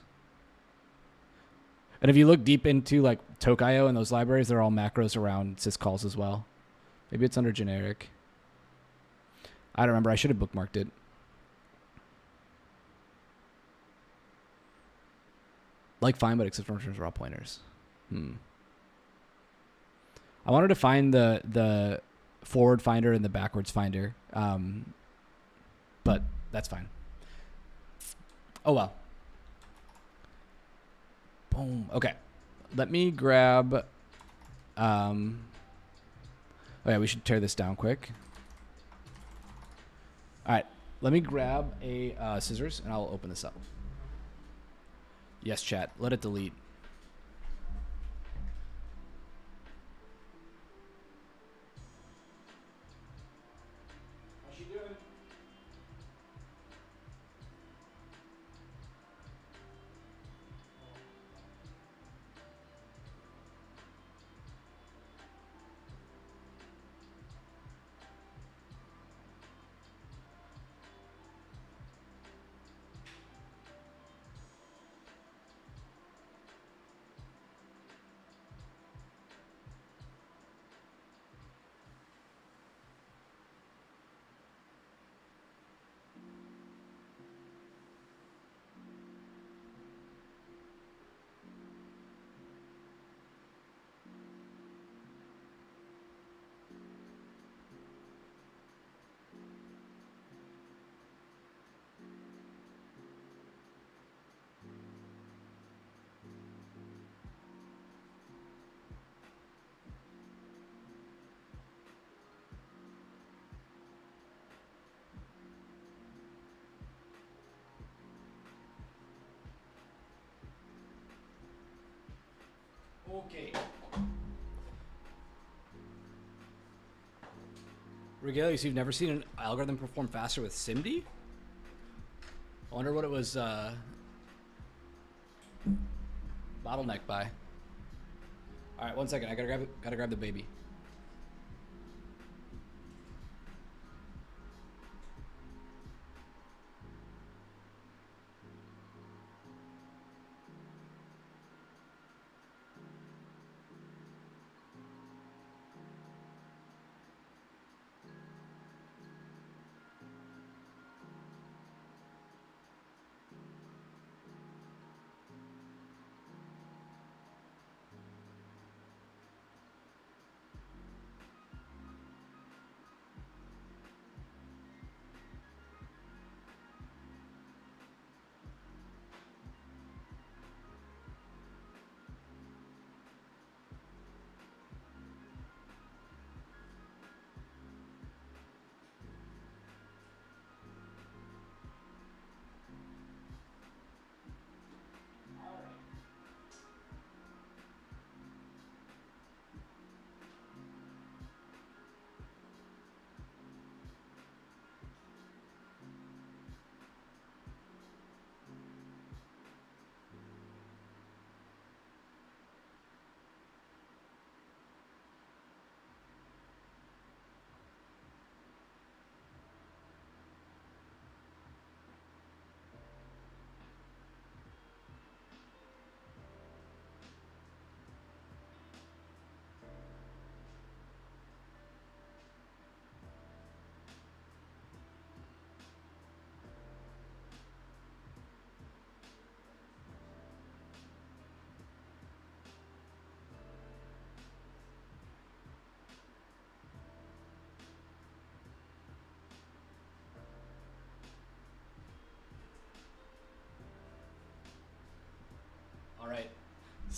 And if you look deep into like Tok.io and those libraries, they're all macros around syscalls as well. Maybe it's under generic. I don't remember. I should have bookmarked it. Like fine, but except for raw pointers. I wanted to find the forward finder and the backwards finder, but that's fine. Oh well. Boom. Okay. Let me grab. Oh yeah, we should tear this down quick. All right. Let me grab a scissors and I'll open this up. Yes, chat. Let it delete. How's she doing? Okay. Regalius, you've never seen an algorithm perform faster with SIMD? I wonder what it was bottlenecked by. All right, 1 second. I gotta grab the baby.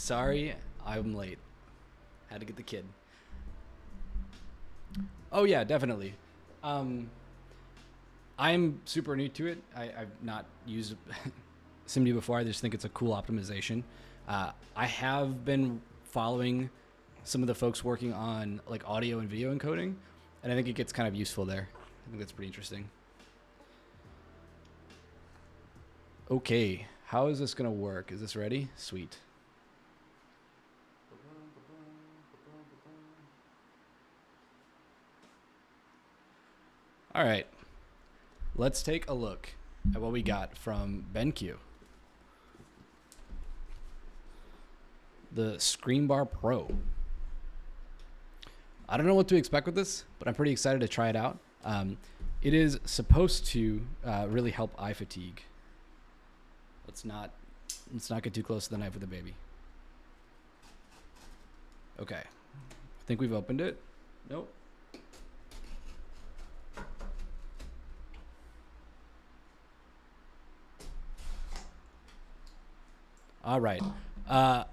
Sorry, I'm late. Had to get the kid. Oh yeah, definitely. I'm super new to it. I've not used SIMD before. I just think it's a cool optimization. I have been following some of the folks working on like audio and video encoding, and I think it gets kind of useful there. I think that's pretty interesting. Okay, how is this gonna work? Is this ready? Sweet. All right, let's take a look at what we got from BENQ. The ScreenBar Pro. I don't know what to expect with this, but I'm pretty excited to try it out. It is supposed to really help eye fatigue. Let's not get too close to the knife with the baby. Okay, I think we've opened it. Nope. All right. I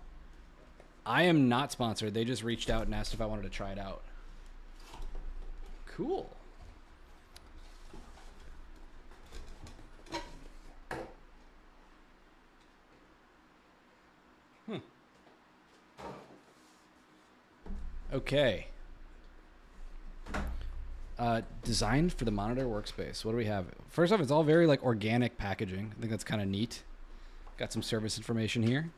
am not sponsored. They just reached out and asked if I wanted to try it out. Cool. Okay. Designed for the monitor workspace. What do we have? First off, it's all very like organic packaging. I think that's kind of neat. Got some service information here.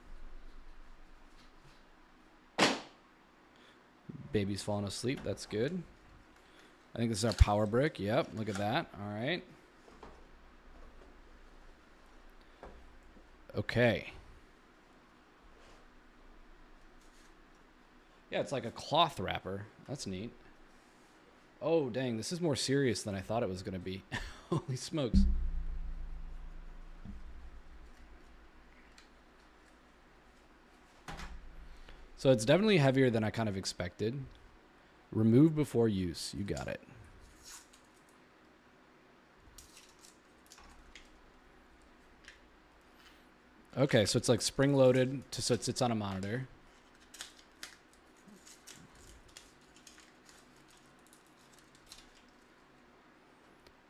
Baby's falling asleep. That's good. I think this is our power brick. Yep. Look at that. All right. Okay. Yeah, it's like a cloth wrapper. That's neat. Oh, dang. This is more serious than I thought it was going to be. Holy smokes. So it's definitely heavier than I kind of expected. Remove before use. You got it. Okay, so it's like spring loaded so it sits on a monitor.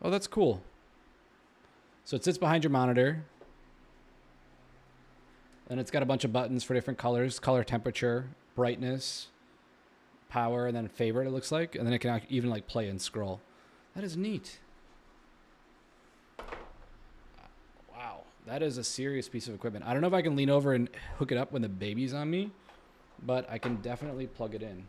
Oh, that's cool. So it sits behind your monitor. And it's got a bunch of buttons for different colors, color temperature, brightness, power, and then favorite, it looks like. And then it can even like play and scroll. That is neat. Wow, that is a serious piece of equipment. I don't know if I can lean over and hook it up when the baby's on me, but I can definitely plug it in.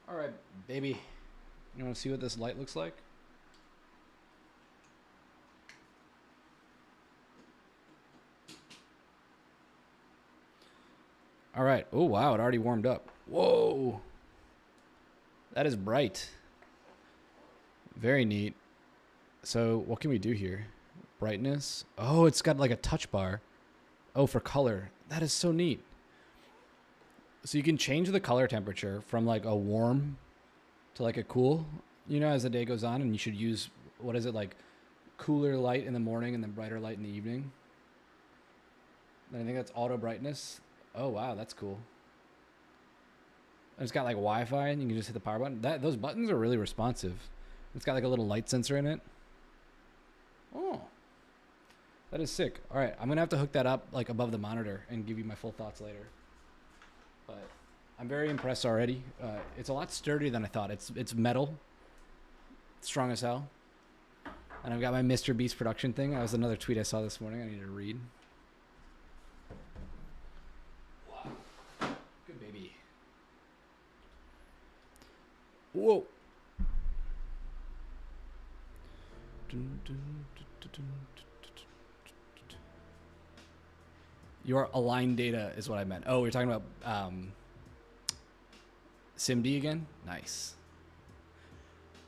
All right, baby. You want to see what this light looks like? All right. Oh, wow. It already warmed up. Whoa. That is bright. Very neat. So what can we do here? Brightness. Oh, it's got like a touch bar. Oh, for color. That is so neat. So you can change the color temperature from like a warm to like a cool, you know, as the day goes on, and you should use, what is it, like cooler light in the morning and then brighter light in the evening. And I think that's auto brightness. Oh, wow, that's cool. And it's got like Wi-Fi and you can just hit the power button. Those buttons are really responsive. It's got like a little light sensor in it. Oh, that is sick. All right, I'm going to have to hook that up like above the monitor and give you my full thoughts later. But I'm very impressed already. It's a lot sturdier than I thought. It's metal, strong as hell. And I've got my Mr. Beast production thing. That was another tweet I saw this morning. I needed to read. Wow, good baby. Whoa. Your aligned data is what I meant. Oh, we're talking about SIMD again? Nice.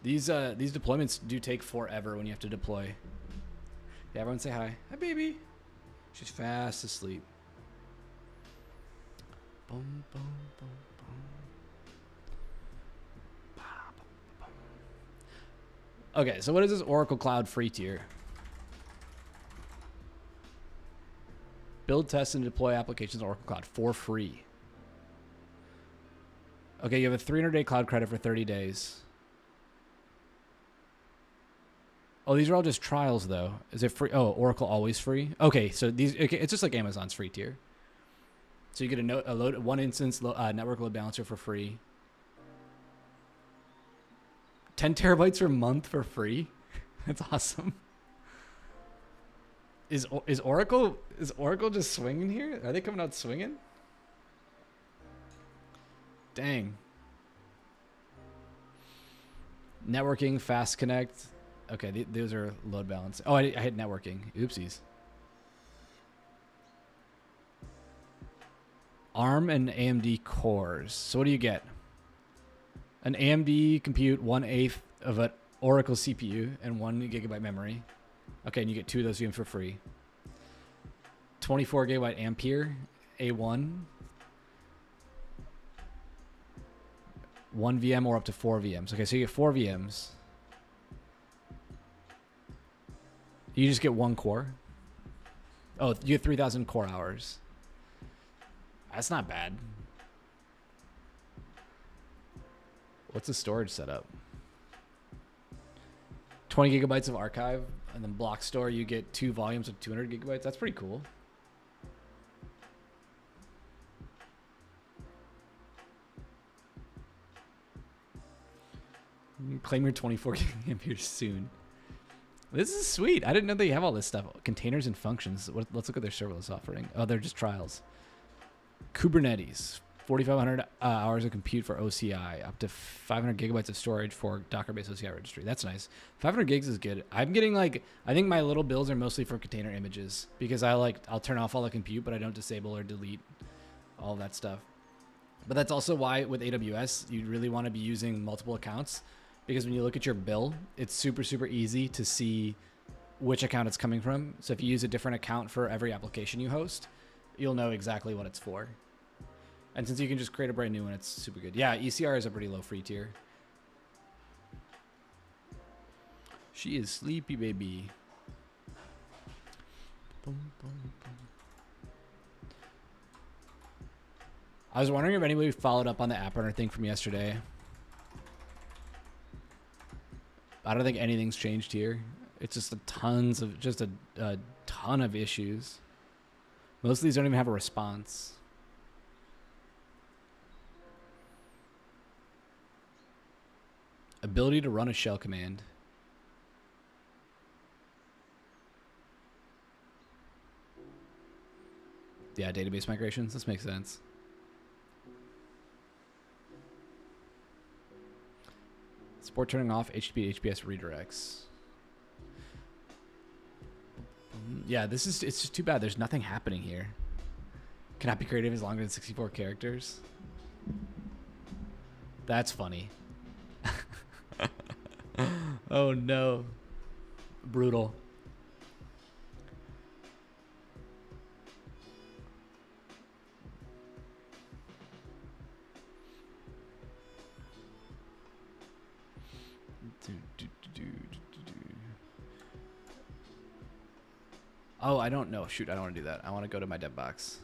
These deployments do take forever when you have to deploy. Yeah, everyone say hi. Hi, baby. She's fast asleep. Boom, boom, boom, boom. Okay, so what is this Oracle Cloud free tier? Build, test, and deploy applications on Oracle Cloud for free. Okay, you have a 300-day cloud credit for 30 days. Oh, these are all just trials, though. Is it free? Oh, Oracle always free? Okay, so these, okay, it's just like Amazon's free tier. So you get one instance network load balancer for free. 10 terabytes per month for free. That's awesome. Is Oracle just swinging here? Are they coming out swinging? Dang. Networking, fast connect. Okay, those are load balance. Oh, I hit networking. Oopsies. ARM and AMD cores. So what do you get? An AMD compute 1/8 of an Oracle CPU and 1 gigabyte memory. Okay, and you get 2 of those VMs for free. 24 gigabyte Ampere A1. 1 VM or up to 4 VMs. Okay, so you get 4 VMs. You just get 1 core. Oh, you get 3,000 core hours. That's not bad. What's the storage setup? 20 gigabytes of archive, and then block store, you get 2 volumes of 200 gigabytes. That's pretty cool. Claim your 24 amperes soon. This is sweet. I didn't know they have all this stuff. Containers and functions. Let's look at their serverless offering. Oh, they're just trials. Kubernetes. 4,500 hours of compute for OCI. Up to 500 gigabytes of storage for Docker-based OCI registry. That's nice. 500 gigs is good. I'm getting like, I think my little builds are mostly for container images because I'll turn off all the compute, but I don't disable or delete all that stuff. But that's also why with AWS, you really want to be using multiple accounts. Because when you look at your bill, it's super, super easy to see which account it's coming from. So if you use a different account for every application you host, you'll know exactly what it's for. And since you can just create a brand new one, it's super good. Yeah, ECR is a pretty low free tier. She is sleepy, baby. Boom, boom, boom. I was wondering if anybody followed up on the app runner thing from yesterday. I don't think anything's changed here. It's just a ton of issues. Most of these don't even have a response. Ability to run a shell command. Yeah, database migrations. This makes sense. Support turning off HTTP to HTTPS redirects. Yeah, it's just too bad. There's nothing happening here. Cannot be creative as longer than 64 characters. That's funny. Oh no. Brutal. Oh, I don't know. Shoot, I don't want to do that. I want to go to my dev box.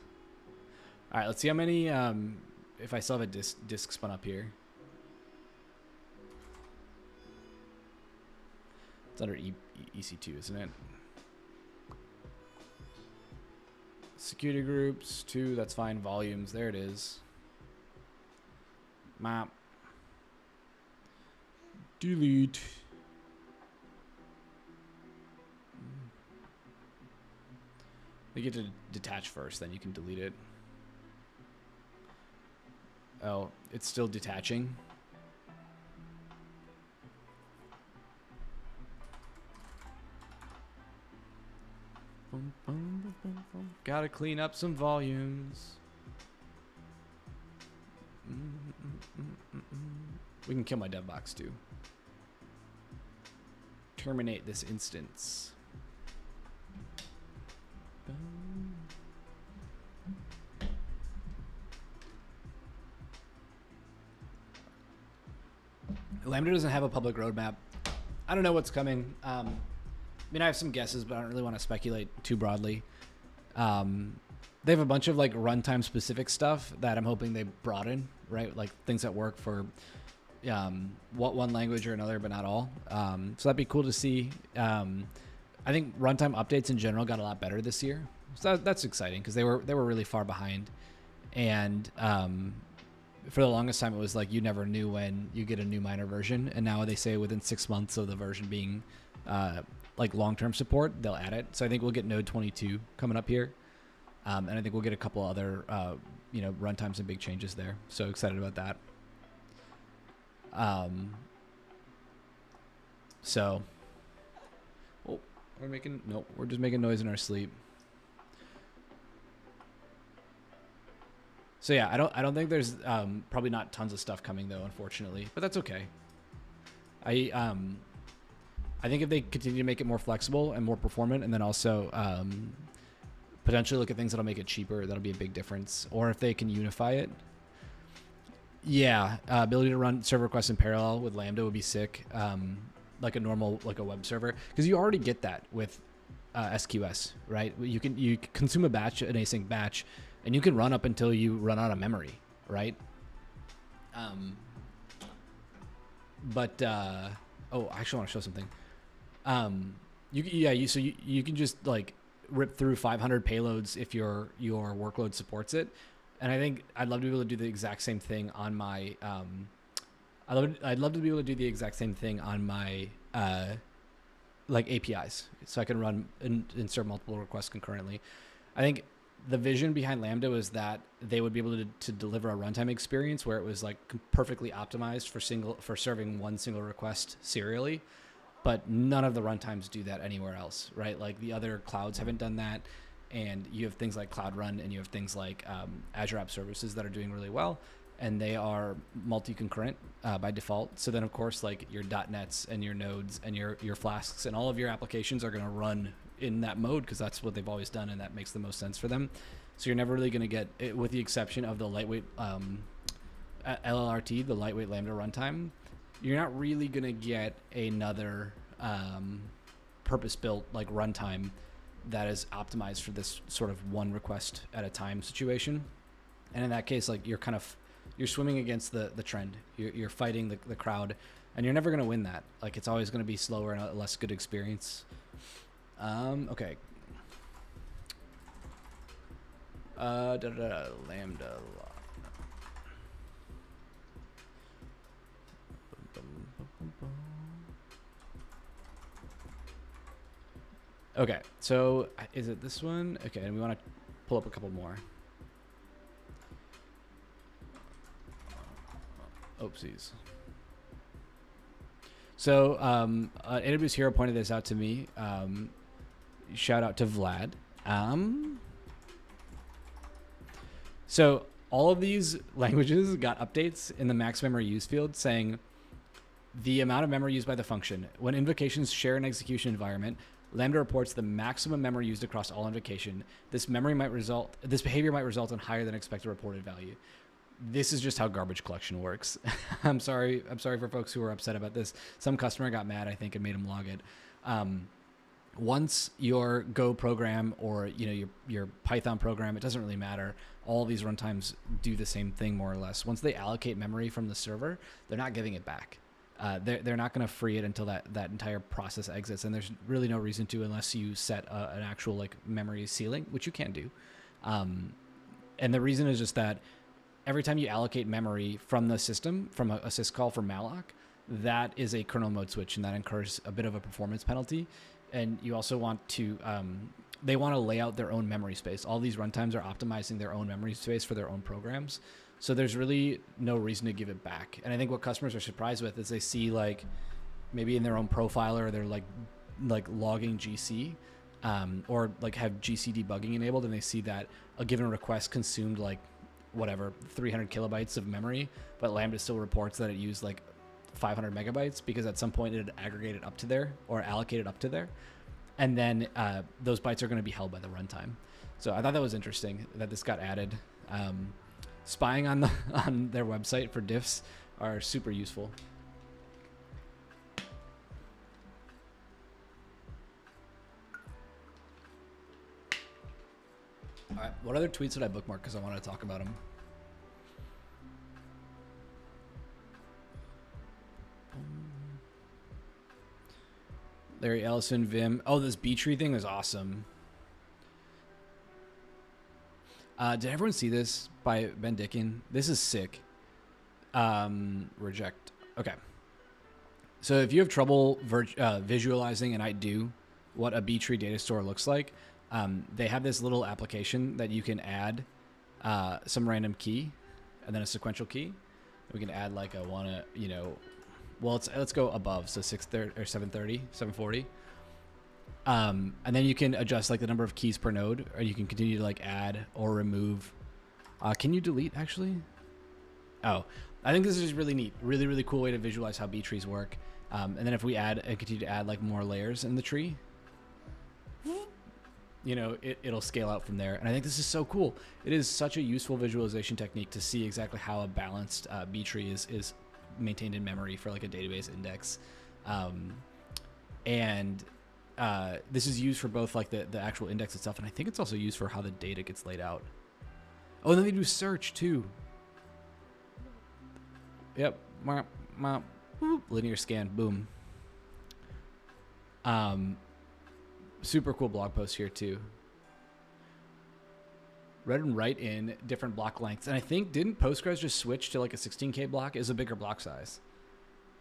All right, let's see how many, if I still have a disk spun up here. It's under EC2, isn't it? Security groups, 2, that's fine. Volumes, there it is. Map. Delete. You get to detach first, then you can delete it. Oh, it's still detaching. Boom, boom, boom, boom. Gotta clean up some volumes. We can kill my dev box too. Terminate this instance. Lambda doesn't have a public roadmap. I don't know what's coming. I mean, I have some guesses, but I don't really want to speculate too broadly. They have a bunch of like runtime specific stuff that I'm hoping they broaden, right? Like things that work for what one language or another, but not all. So that'd be cool to see. I think runtime updates in general got a lot better this year, so that's exciting because they were really far behind, and for the longest time it was like you never knew when you get a new minor version, and now they say within 6 months of the version being like long-term support, they'll add it. So I think we'll get Node 22 coming up here. And I think we'll get a couple other, runtimes and big changes there. So excited about that. We're just making noise in our sleep. So yeah, I don't think there's probably not tons of stuff coming though, unfortunately, but that's okay. I think if they continue to make it more flexible and more performant, and then also potentially look at things that'll make it cheaper, that'll be a big difference. Or if they can unify it. Yeah, ability to run server requests in parallel with Lambda would be sick. Like a normal, like a web server, because you already get that with SQS, right? You consume a batch, an async batch, and you can run up until you run out of memory, right? Oh, I actually want to show something. You can just like rip through 500 payloads if your workload supports it, and I think I'd love to be able to do the exact same thing on my I'd love to be able to do the exact same thing on my like APIs, so I can run and insert multiple requests concurrently. I think the vision behind Lambda was that they would be able to deliver a runtime experience where it was like perfectly optimized for serving one single request serially. But none of the runtimes do that anywhere else, right? Like the other clouds haven't done that, and you have things like Cloud Run, and you have things like Azure App Services that are doing really well, and they are multi-concurrent by default. So then, of course, like your .NETs and your nodes and your Flasks and all of your applications are going to run in that mode because that's what they've always done, and that makes the most sense for them. So you're never really going to get, with the exception of the lightweight LLRT, the lightweight Lambda runtime, you're not really going to get another purpose-built like runtime that is optimized for this sort of one request at a time situation. And in that case, like you're swimming against the trend. You're fighting the crowd, and you're never going to win that. Like it's always going to be slower and a less good experience. Okay. Lambda. Okay, so is it this one? Okay, and we want to pull up a couple more. Oopsies. So AWS Hero pointed this out to me. Shout out to Vlad. So all of these languages got updates in the max memory use field saying the amount of memory used by the function. When invocations share an execution environment, Lambda reports the maximum memory used across all invocation. This behavior might result in higher than expected reported value. This is just how garbage collection works. I'm sorry for folks who are upset about this. Some customer got mad, I think, and made them log it. Once your Go program or your Python program, it doesn't really matter. All these runtimes do the same thing more or less. Once they allocate memory from the server, they're not giving it back. They're not going to free it until that entire process exits, and there's really no reason to unless you set an actual like memory ceiling, which you can do. And the reason is just that every time you allocate memory from the system, from a syscall for malloc, that is a kernel mode switch, and that incurs a bit of a performance penalty. And you also want to, they want to lay out their own memory space. All these runtimes are optimizing their own memory space for their own programs. So there's really no reason to give it back. And I think what customers are surprised with is they see like maybe in their own profiler, they're like logging GC or like have GC debugging enabled, and they see that a given request consumed like whatever 300 kilobytes of memory, but Lambda still reports that it used like 500 megabytes because at some point it had aggregated up to there or allocated up to there, and then those bytes are going to be held by the runtime. So I thought that was interesting that this got added. Spying on their website for diffs are super useful. All right. What other tweets did I bookmark because I wanted to talk about them? Larry Ellison, Vim. Oh, this B-tree thing is awesome. Did everyone see this by Ben Dickin? This is sick. Reject. Okay. So if you have trouble visualizing, and I do, what a B-tree data store looks like, they have this little application that you can add some random key and then a sequential key. We can add like a well, let's go above, so 630 or 730, 740. And then you can adjust like the number of keys per node, or you can continue to like add or remove. Can you delete actually? Oh, I think this is really neat. Really, really cool way to visualize how B trees work. And then if we add and continue to add like more layers in the tree, it'll scale out from there. And I think this is so cool. It is such a useful visualization technique to see exactly how a balanced B tree is maintained in memory for like a database index. This is used for both like the actual index itself, and I think it's also used for how the data gets laid out. Oh, and then they do search too. Yep. Linear scan. Boom. Super cool blog post here too. Read and write in different block lengths. And I think, didn't Postgres just switch to like a 16K block? Is a bigger block size.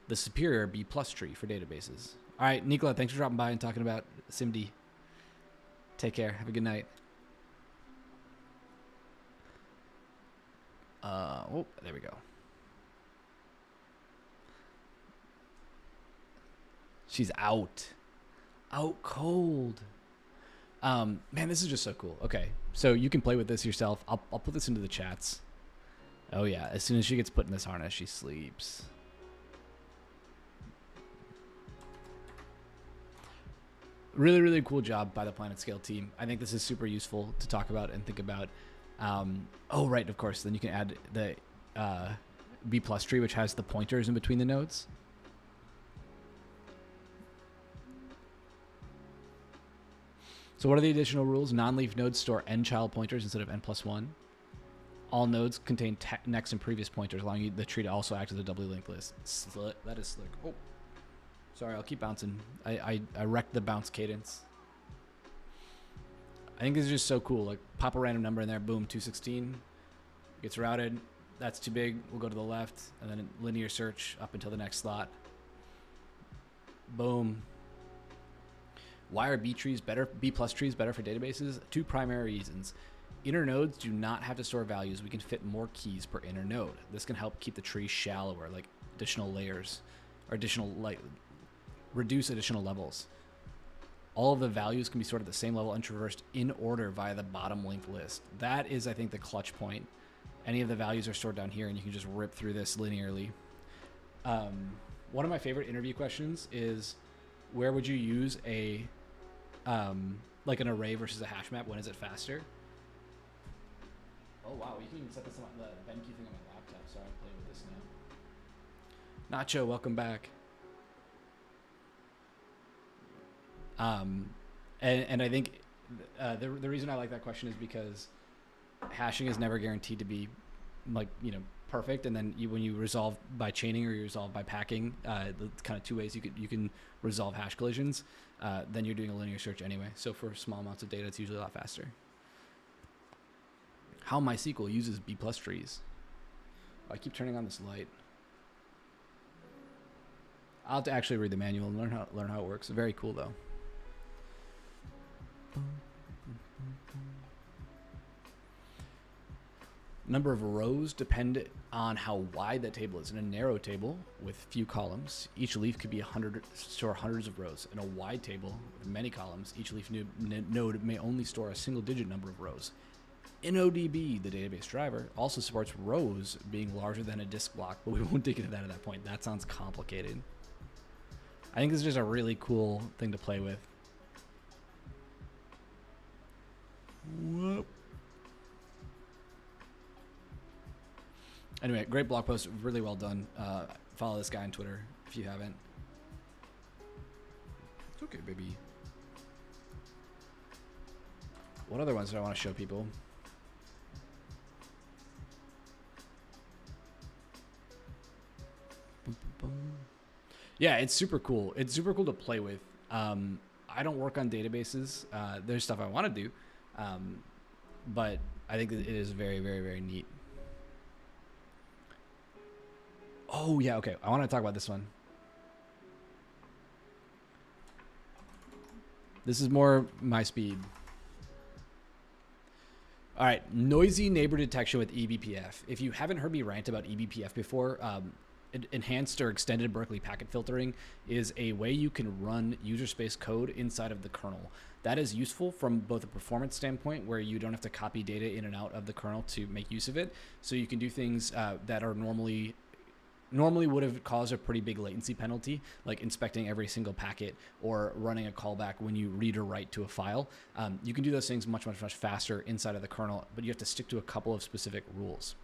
The superior B+ tree for databases. All right, Nikola, thanks for dropping by and talking about SIMD. Take care. Have a good night. There we go. She's out. Out cold. Man, this is just so cool. Okay, so you can play with this yourself. I'll put this into the chats. Oh yeah, as soon as she gets put in this harness, she sleeps. Really, really cool job by the Planet Scale team. I think this is super useful to talk about and think about. Oh, right, of course. Then you can add the B+ tree, which has the pointers in between the nodes. So what are the additional rules? Non-leaf nodes store n-child pointers instead of n+1. All nodes contain next and previous pointers, allowing the tree to also act as a doubly linked list. That is slick. Oh, sorry, I'll keep bouncing. I wrecked the bounce cadence. I think this is just so cool. Like, pop a random number in there, boom, 216. Gets routed. That's too big. We'll go to the left, and then linear search up until the next slot. Boom. Why are B+ trees better for databases? Two primary reasons. Inner nodes do not have to store values. We can fit more keys per inner node. This can help keep the tree shallower, like additional layers, or reduce additional levels. All of the values can be stored at the same level and traversed in order via the bottom linked list. That is, I think, the clutch point. Any of the values are stored down here, and you can just rip through this linearly. One of my favorite interview questions is, where would you use like an array versus a hash map? When is it faster? Oh wow, you can even set this on the BENQ thing on my laptop, so I play with this now. Nacho, welcome back. And I think the reason I like that question is because hashing is never guaranteed to be perfect, and then when you resolve by chaining or you resolve by packing, it's kind of two ways you can resolve hash collisions. Then you're doing a linear search anyway. So for small amounts of data, it's usually a lot faster. How MySQL uses B+ trees. Oh, I keep turning on this light. I'll have to actually read the manual and learn how it works. Very cool though. Number of rows depend on how wide that table is. In a narrow table with few columns, each leaf could be store hundreds of rows. In a wide table with many columns, each leaf node may only store a single-digit number of rows. InnoDB, the database driver, also supports rows being larger than a disk block, but we won't dig into that at that point. That sounds complicated. I think this is just a really cool thing to play with. Whoop. Anyway, great blog post, really well done. Follow this guy on Twitter if you haven't. It's okay, baby. What other ones do I want to show people? Yeah, it's super cool. It's super cool to play with. I don't work on databases. There's stuff I want to do, um, but I think that it is very, very, very neat. Oh yeah, okay. I want to talk about this one. This is more my speed. All right, noisy neighbor detection with eBPF. If you haven't heard me rant about eBPF before, enhanced or extended Berkeley packet filtering is a way you can run user space code inside of the kernel. That is useful from both a performance standpoint, where you don't have to copy data in and out of the kernel to make use of it. So you can do things that are normally would have caused a pretty big latency penalty, like inspecting every single packet or running a callback when you read or write to a file. You can do those things much, much, much faster inside of the kernel, but you have to stick to a couple of specific rules.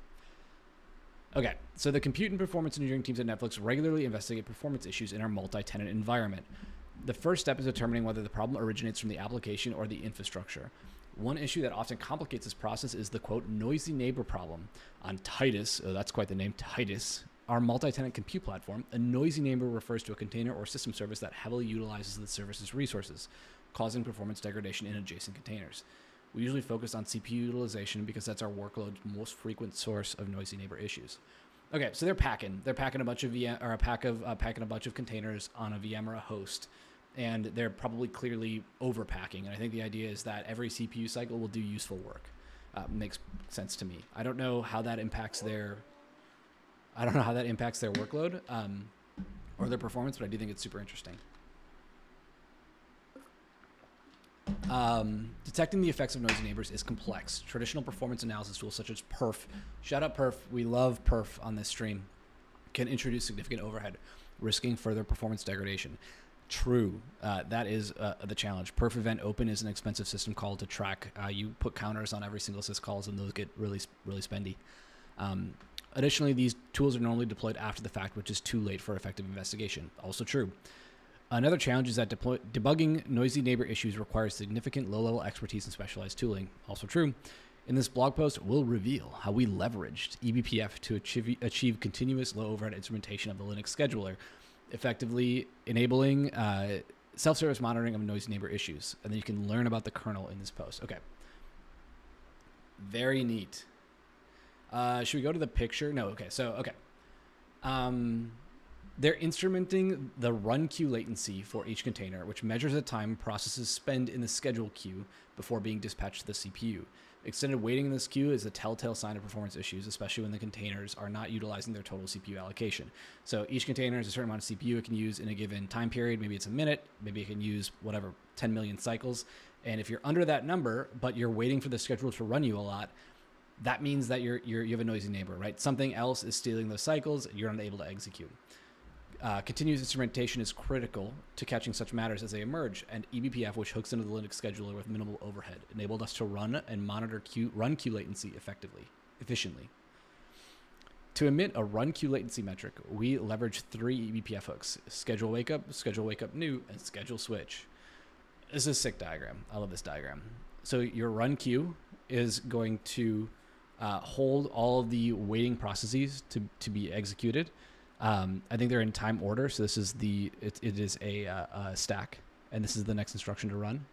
Okay, so the compute and performance engineering teams at Netflix regularly investigate performance issues in our multi-tenant environment. The first step is determining whether the problem originates from the application or the infrastructure. One issue that often complicates this process is the, quote, noisy neighbor problem. On Titus, oh, that's quite the name, Titus, our multi-tenant compute platform, a noisy neighbor refers to a container or system service that heavily utilizes the service's resources, causing performance degradation in adjacent containers. We usually focus on CPU utilization because that's our workload's most frequent source of noisy neighbor issues. Okay, so they're packing a bunch of VM or packing a bunch of containers on a VM or a host, and they're probably clearly overpacking. And I think the idea is that every CPU cycle will do useful work. Makes sense to me. I don't know how that impacts their workload or their performance, but I do think it's super interesting. Detecting the effects of noisy neighbors is complex. Traditional performance analysis tools such as perf, shout out perf, we love perf on this stream, can introduce significant overhead, risking further performance degradation. True, that is the challenge. Perf event open is an expensive system call to track. You put counters on every single syscalls and those get really, really spendy. Additionally, these tools are normally deployed after the fact, which is too late for effective investigation. Also true. Another challenge is that debugging noisy neighbor issues requires significant low-level expertise and specialized tooling. Also true. In this blog post, we'll reveal how we leveraged eBPF to achieve continuous low-overhead instrumentation of the Linux scheduler, effectively enabling self-service monitoring of noisy neighbor issues. And then you can learn about the kernel in this post. Okay. Very neat. Should we go to the picture? No. Okay. So, okay. They're instrumenting the run queue latency for each container, which measures the time processes spend in the schedule queue before being dispatched to the CPU. Extended waiting in this queue is a telltale sign of performance issues, especially when the containers are not utilizing their total CPU allocation. So each container has a certain amount of CPU it can use in a given time period. Maybe it's a minute, maybe it can use whatever, 10 million cycles. And if you're under that number, but you're waiting for the schedule to run you a lot, that means that you have a noisy neighbor, right? Something else is stealing those cycles, you're unable to execute. Continuous instrumentation is critical to catching such matters as they emerge, and eBPF, which hooks into the Linux scheduler with minimal overhead, enabled us to run and monitor run queue latency efficiently. To emit a run queue latency metric, we leverage 3 eBPF hooks: schedule wake up new, and schedule switch. This is a sick diagram. I love this diagram. So your run queue is going to hold all of the waiting processes to be executed. I think they're in time order. So this is it is a stack, and this is the next instruction to run.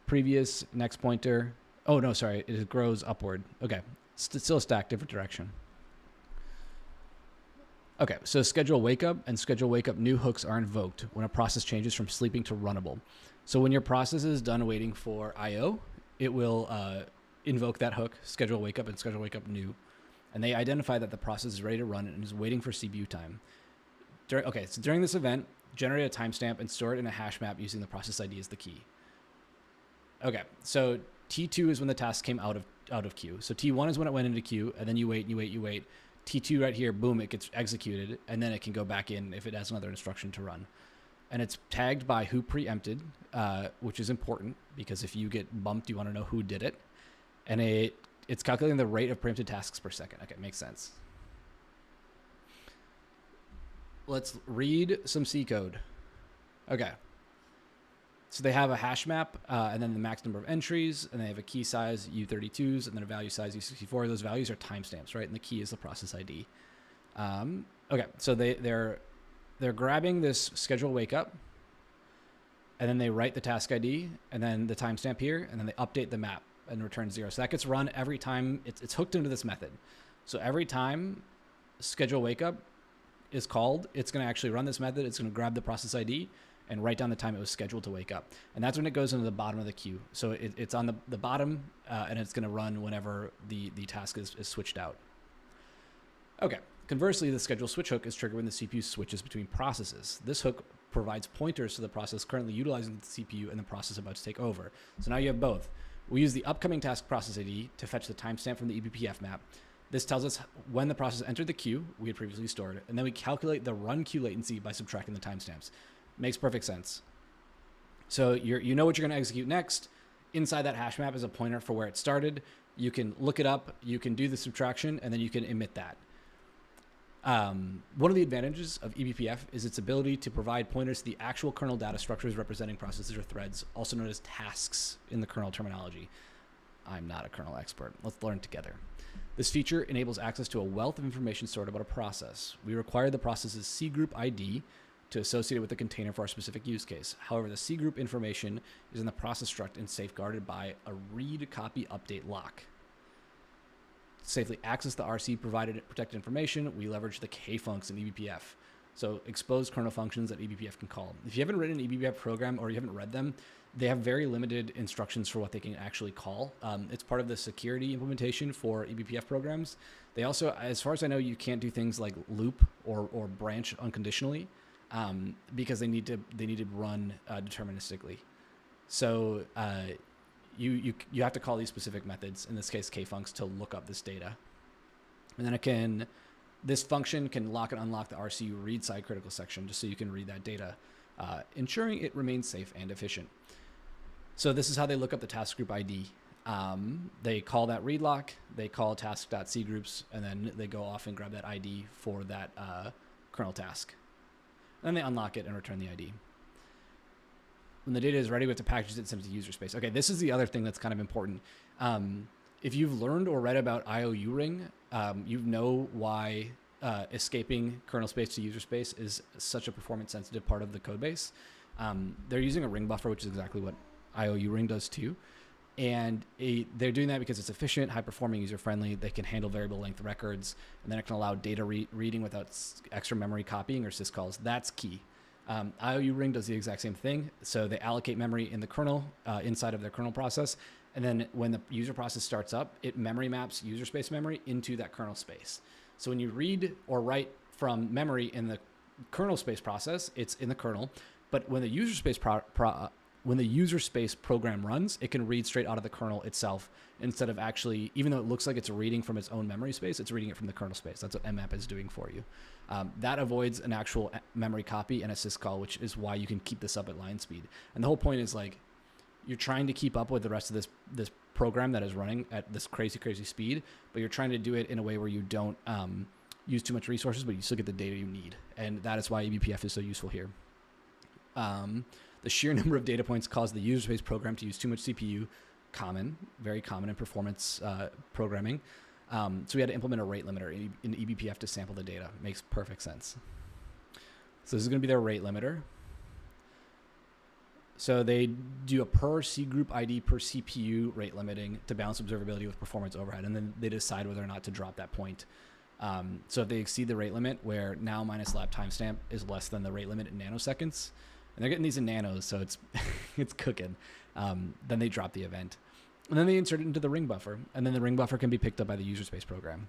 Previous, next pointer. Oh no, sorry, it grows upward. Okay, still a stack, different direction. Okay, so schedule wake up and schedule wake up new hooks are invoked when a process changes from sleeping to runnable. So when your process is done waiting for IO, it will invoke that hook, schedule wake up and schedule wake up new. And they identify that the process is ready to run and is waiting for CPU time. So during this event, generate a timestamp and store it in a hash map using the process ID as the key. Okay, so T2 is when the task came out of queue. So T1 is when it went into queue, and then you wait. T2 right here, boom, it gets executed, and then it can go back in if it has another instruction to run. And it's tagged by who preempted, which is important because if you get bumped, you want to know who did it. And it's calculating the rate of preempted tasks per second. Okay, makes sense. Let's read some C code. Okay. So they have a hash map, and then the max number of entries, and they have a key size U32s, and then a value size U64. Those values are timestamps, right? And the key is the process ID. Okay, so they're they're grabbing this schedule wake up, and then they write the task ID and then the timestamp here, and then they update the map and return 0. So that gets run every time it's hooked into this method. So every time schedule wake up is called, it's going to actually run this method. It's going to grab the process ID and write down the time it was scheduled to wake up. And that's when it goes into the bottom of the queue. So it's on the bottom, and it's going to run whenever the task is switched out. Okay. Conversely, the schedule switch hook is triggered when the CPU switches between processes. This hook provides pointers to the process currently utilizing the CPU and the process about to take over. So now you have both. We use the upcoming task process ID to fetch the timestamp from the eBPF map. This tells us when the process entered the queue we had previously stored, and then we calculate the run queue latency by subtracting the timestamps. Makes perfect sense. So you know what you're going to execute next. Inside that hash map is a pointer for where it started. You can look it up, you can do the subtraction, and then you can emit that. One of the advantages of eBPF is its ability to provide pointers to the actual kernel data structures representing processes or threads, also known as tasks in the kernel terminology. I'm not a kernel expert. Let's learn together. This feature enables access to a wealth of information stored about a process. We require the process's C group ID to associate it with the container for our specific use case. However, the C group information is in the process struct and safeguarded by a read copy update lock. To safely access the RC provided protected information, we leverage the K-funcs in eBPF. So exposed kernel functions that eBPF can call. If you haven't written an eBPF program or you haven't read them, they have very limited instructions for what they can actually call. It's part of the security implementation for eBPF programs. They also, as far as I know, you can't do things like loop or branch unconditionally because they need to run deterministically. So you have to call these specific methods, in this case K-funcs, to look up this data. And then this function can lock and unlock the RC read side critical section just so you can read that data, ensuring it remains safe and efficient. So this is how they look up the task group ID. They call that read lock, they call task.cgroups, and then they go off and grab that ID for that kernel task. And then they unlock it and return the ID. When the data is ready, we have to package it and send it to user space. Okay, this is the other thing that's kind of important. If you've learned or read about IOU ring, you know why escaping kernel space to user space is such a performance sensitive part of the code base. They're using a ring buffer, which is exactly what IOU ring does too. And they're doing that because it's efficient, high performing, user friendly. They can handle variable length records, and then it can allow data reading without extra memory copying or syscalls. That's key. IOU ring does the exact same thing. So they allocate memory in the kernel, inside of their kernel process. And then when the user process starts up, it memory maps user space memory into that kernel space. So when you read or write from memory in the kernel space process, it's in the kernel. But when the user space when the user space program runs, it can read straight out of the kernel itself instead of actually, even though it looks like it's reading from its own memory space, it's reading it from the kernel space. That's what mmap is doing for you. That avoids an actual memory copy and a syscall, which is why you can keep this up at line speed. And the whole point is like, you're trying to keep up with the rest of this program that is running at this crazy speed, but you're trying to do it in a way where you don't use too much resources, but you still get the data you need. And that is why eBPF is so useful here. The sheer number of data points cause the user space program to use too much CPU. Very common in performance programming. So we had to implement a rate limiter in eBPF to sample the data. Makes perfect sense. So this is going to be their rate limiter. So they do a per C group ID per CPU rate limiting to balance observability with performance overhead, and then they decide whether or not to drop that point. So if they exceed the rate limit, where now minus lab timestamp is less than the rate limit in nanoseconds, and they're getting these in nanos, so it's cooking. Then they drop the event. And then they insert it into the ring buffer, and then the ring buffer can be picked up by the user space program.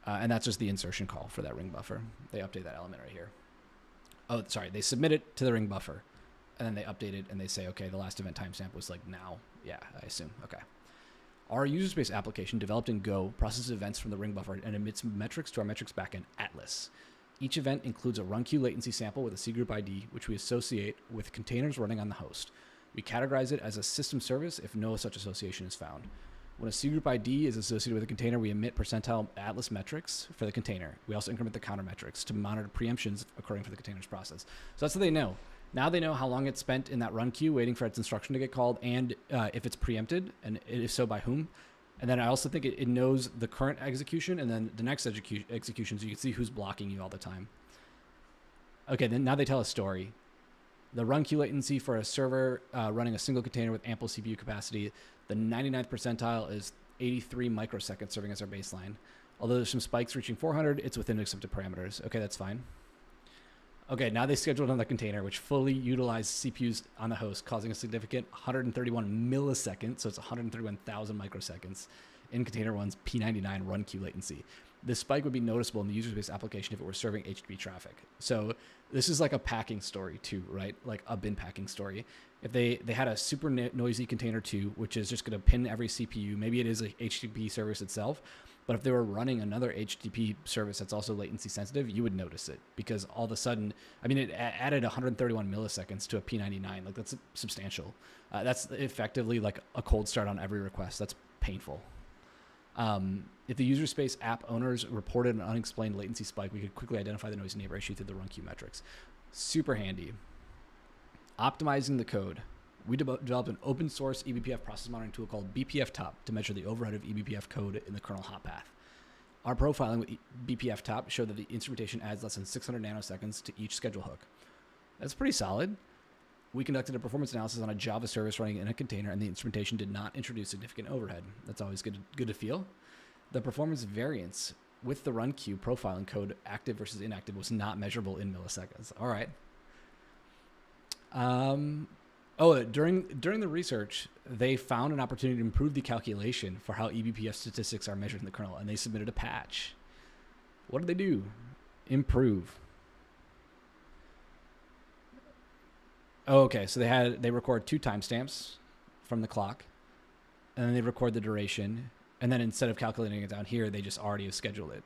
And that's just the insertion call for that ring buffer. They update that element right here. Oh, sorry, they submit it to the ring buffer, and then they update it, and they say, okay, the last event timestamp was like now. Yeah, I assume. Okay. Our user space application, developed in Go, processes events from the ring buffer and emits metrics to our metrics backend, Atlas. Each event includes a run queue latency sample with a cgroup ID, which we associate with containers running on the host. We categorize it as a system service if no such association is found. When a cgroup ID is associated with a container, we emit percentile Atlas metrics for the container. We also increment the counter metrics to monitor preemptions occurring for the container's process. So that's what they know. Now they know how long it's spent in that run queue waiting for its instruction to get called, and if it's preempted, and if so, by whom. And then I also think it knows the current execution and then the next execution, so you can see who's blocking you all the time. Okay, then now they tell a story. The run queue latency for a server running a single container with ample CPU capacity, the 99th percentile is 83 microseconds serving as our baseline. Although there's some spikes reaching 400, it's within accepted parameters. Okay, that's fine. Okay, now they scheduled another container, which fully utilized CPUs on the host, causing a significant 131 milliseconds, so it's 131,000 microseconds, in container one's P99 run queue latency. This spike would be noticeable in the user space application if it were serving HTTP traffic. So this is like a packing story too, right? Like a bin packing story. If they had a super noisy container 2, which is just going to pin every CPU, maybe it is a HTTP service itself, but if they were running another HTTP service that's also latency sensitive, you would notice it because all of a sudden, I mean, it added 131 milliseconds to a P99. Like that's substantial. That's effectively like a cold start on every request. That's painful. If the user space app owners reported an unexplained latency spike, we could quickly identify the noisy neighbor issue through the run queue metrics. Super handy. Optimizing the code. We developed an open source eBPF process monitoring tool called BPF Top to measure the overhead of eBPF code in the kernel hot path. Our profiling with BPF Top showed that the instrumentation adds less than 600 nanoseconds to each schedule hook. That's pretty solid. We conducted a performance analysis on a Java service running in a container, and the instrumentation did not introduce significant overhead. That's always good to feel. The performance variance with the run queue profiling code, active versus inactive, was not measurable in milliseconds. All right. During the research, they found an opportunity to improve the calculation for how eBPF statistics are measured in the kernel, and they submitted a patch. What did they do? Improve. Oh, okay, so they record 2 timestamps from the clock, and then they record the duration, and then instead of calculating it down here, they just already have scheduled it.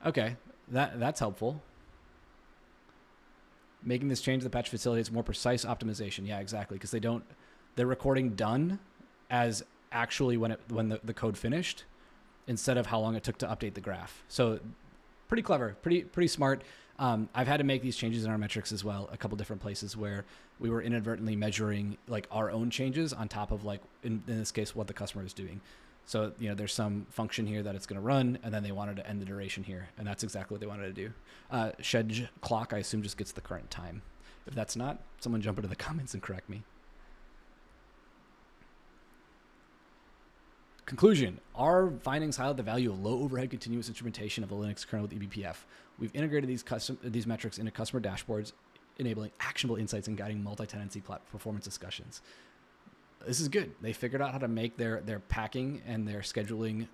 Okay, that's helpful. Making this change to the patch facilitates more precise optimization. Yeah, exactly, because they're recording done as actually when the code finished, instead of how long it took to update the graph. So pretty clever, pretty smart. I've had to make these changes in our metrics as well, a couple different places where we were inadvertently measuring like our own changes on top of like, in this case, what the customer is doing. So, there's some function here that it's going to run, and then they wanted to end the duration here, and that's exactly what they wanted to do. Shed clock, I assume, just gets the current time. If that's not, someone jump into the comments and correct me. Conclusion. Our findings highlight the value of low overhead continuous instrumentation of the Linux kernel with eBPF. We've integrated these metrics into customer dashboards, enabling actionable insights and guiding multi-tenancy performance discussions. This is good. They figured out how to make their packing and their scheduling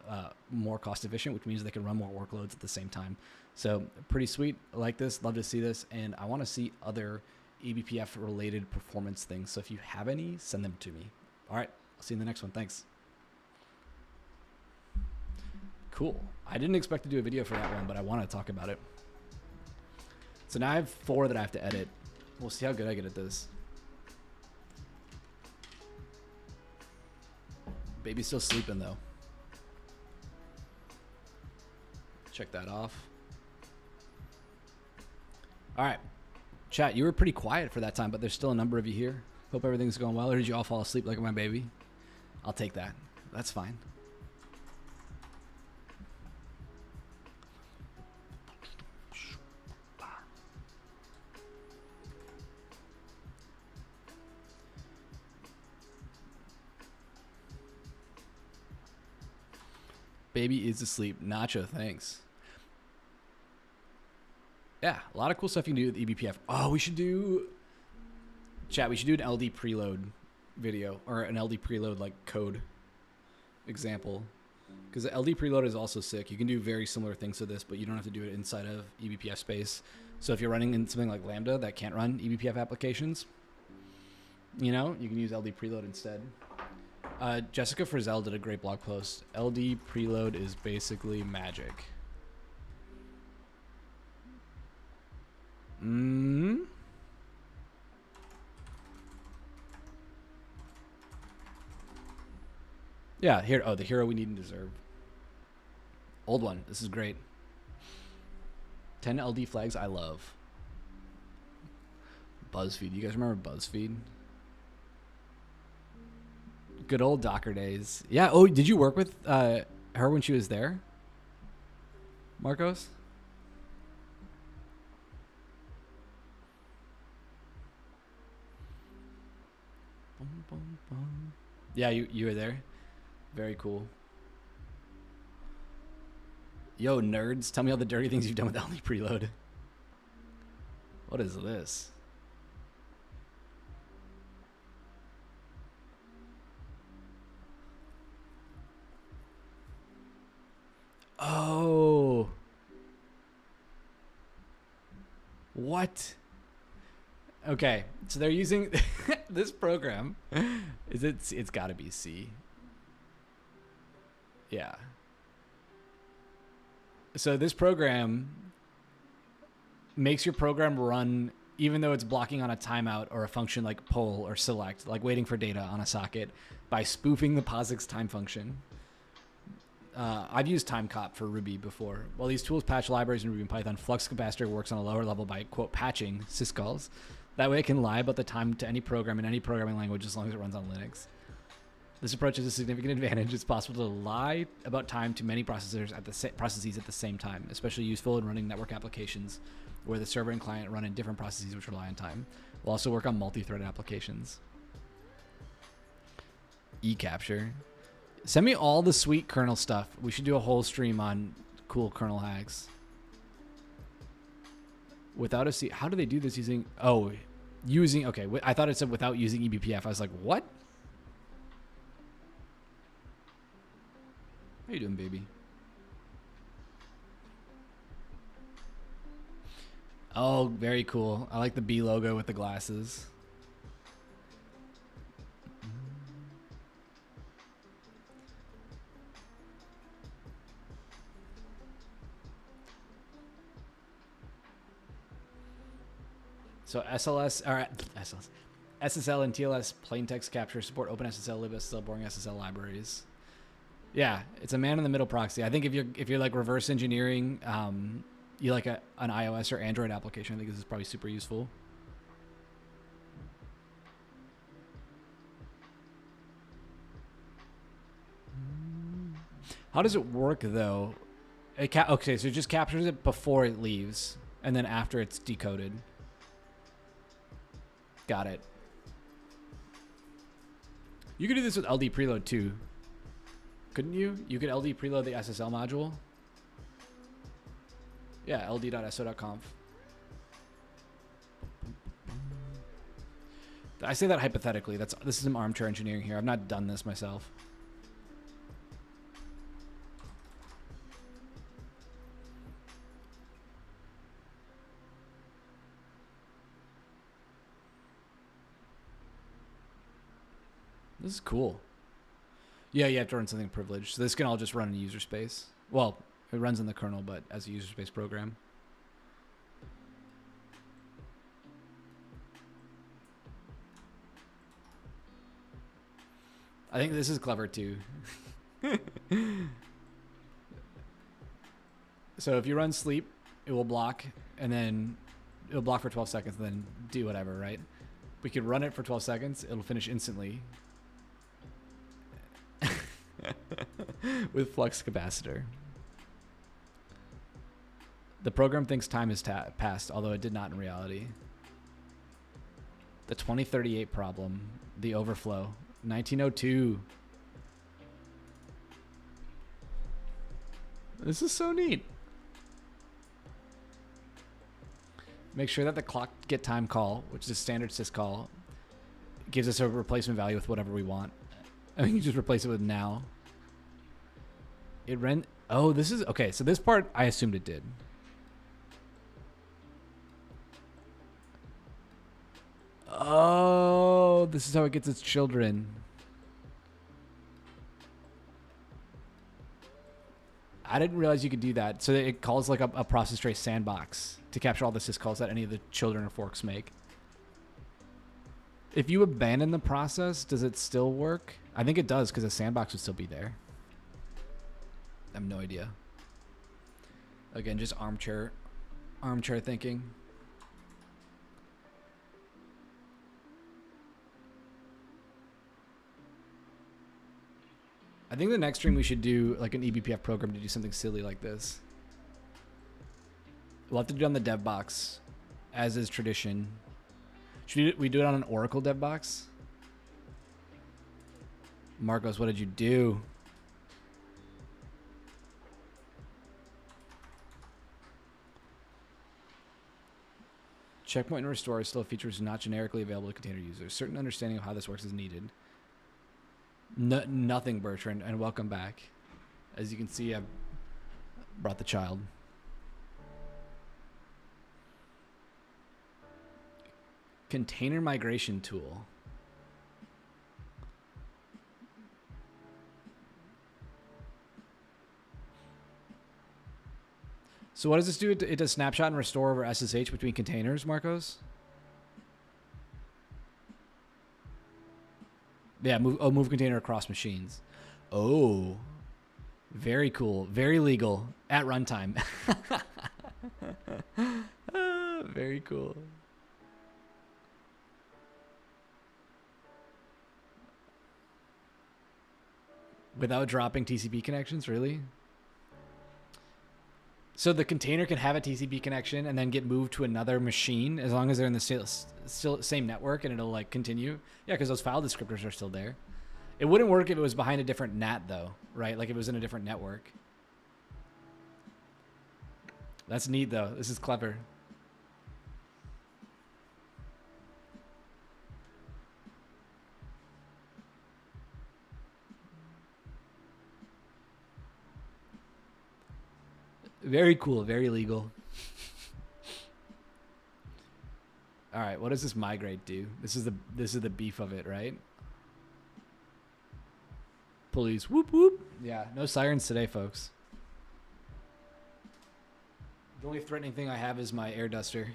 more cost efficient, which means they can run more workloads at the same time. So pretty sweet. I like this. Love to see this. And I want to see other eBPF related performance things. So if you have any, send them to me. All right. I'll see you in the next one. Thanks. Cool. I didn't expect to do a video for that one, but I want to talk about it. So now I have 4 that I have to edit. We'll see how good I get at this. Baby's still sleeping though. Check that off. All right. Chat, you were pretty quiet for that time, but there's still a number of you here. Hope everything's going well. Or did you all fall asleep like my baby? I'll take that. That's fine. Baby is asleep. Nacho, thanks. Yeah, a lot of cool stuff you can do with eBPF. Oh, we should do... Chat, we should do an LD preload video. Or an LD preload, like, code example. Because the LD preload is also sick. You can do very similar things to this, but you don't have to do it inside of eBPF space. So if you're running in something like Lambda that can't run eBPF applications, you can use LD preload instead. Jessica Frizzell did a great blog post. LD preload is basically magic. Yeah, here. Oh, the hero we need and deserve. Old one. This is great. 10 LD flags I love. BuzzFeed. You guys remember BuzzFeed? Good old Docker days. Yeah. Oh, did you work with her when she was there, Marcos? Yeah, you were there. Very cool. Yo, nerds, tell me all the dirty things you've done with LD preload. What is this? Oh. What? Okay, so they're using this program. It's got to be C. Yeah. So this program makes your program run even though it's blocking on a timeout or a function like poll or select, like waiting for data on a socket, by spoofing the POSIX time function. I've used timecop for Ruby before. While these tools patch libraries in Ruby and Python, Flux Capacitor works on a lower level by, quote, patching syscalls. That way it can lie about the time to any program in any programming language as long as it runs on Linux. This approach has a significant advantage. It's possible to lie about time to many processes at the same time, especially useful in running network applications where the server and client run in different processes which rely on time. We'll also work on multi-threaded applications. eCapture. Send me all the sweet kernel stuff. We should do a whole stream on cool kernel hacks. Without a C, how do they do this using? Oh, using. Okay, I thought it said without using eBPF. I was like, what? How you doing, baby? Oh, very cool. I like the B logo with the glasses. So SSL and TLS plain text capture support OpenSSL, libSSL, boring SSL libraries. Yeah, it's a man in the middle proxy. I think if you're like reverse engineering, you like an iOS or Android application, I think this is probably super useful. How does it work though? Okay, so it just captures it before it leaves, and then after it's decoded. Got it. You could do this with LD preload too, couldn't you? You could LD preload the SSL module. Yeah, ld.so.conf. I say that hypothetically. This is some armchair engineering here. I've not done this myself. This is cool. Yeah, you have to run something privileged. So this can all just run in user space. Well, it runs in the kernel, but as a user space program. I think this is clever too. So if you run sleep, it will block, and then it'll block for 12 seconds, and then do whatever, right? We could run it for 12 seconds. It'll finish instantly. With flux capacitor. The program thinks time has passed, although it did not in reality. The 2038 problem. The overflow. 1902. This is so neat. Make sure that the clock get time call, which is a standard syscall, gives us a replacement value with whatever we want. And we can just replace it with now. It ran. Oh, this is okay. So this part I assumed it did. Oh, this is how it gets its children. I didn't realize you could do that. So it calls like a process trace sandbox to capture all the syscalls that any of the children or forks make. If you abandon the process, does it still work? I think it does because the sandbox would still be there. I have no idea. Again, just armchair thinking. I think the next stream we should do like an eBPF program to do something silly like this. We'll have to do it on the dev box, as is tradition. Should we do it on an Oracle dev box? Marcos, what did you do? Checkpoint and restore still features not generically available to container users. Certain understanding of how this works is needed. Nothing, Bertrand, and welcome back. As you can see, I've brought the child. Container migration tool. So what does this do? It does snapshot and restore over SSH between containers, Marcos? Yeah, move container across machines. Oh, very cool. Very legal at runtime. Very cool. Without dropping TCP connections, really? So the container can have a TCP connection and then get moved to another machine as long as they're in the still same network, and it'll like continue. Yeah, because those file descriptors are still there. It wouldn't work if it was behind a different NAT though, right? Like if it was in a different network. That's neat though. This is clever. Very cool, very legal. All right, what does this migrate do? This is the beef of it, right? Police, whoop whoop. Yeah, no sirens today, folks. The only threatening thing I have is my air duster.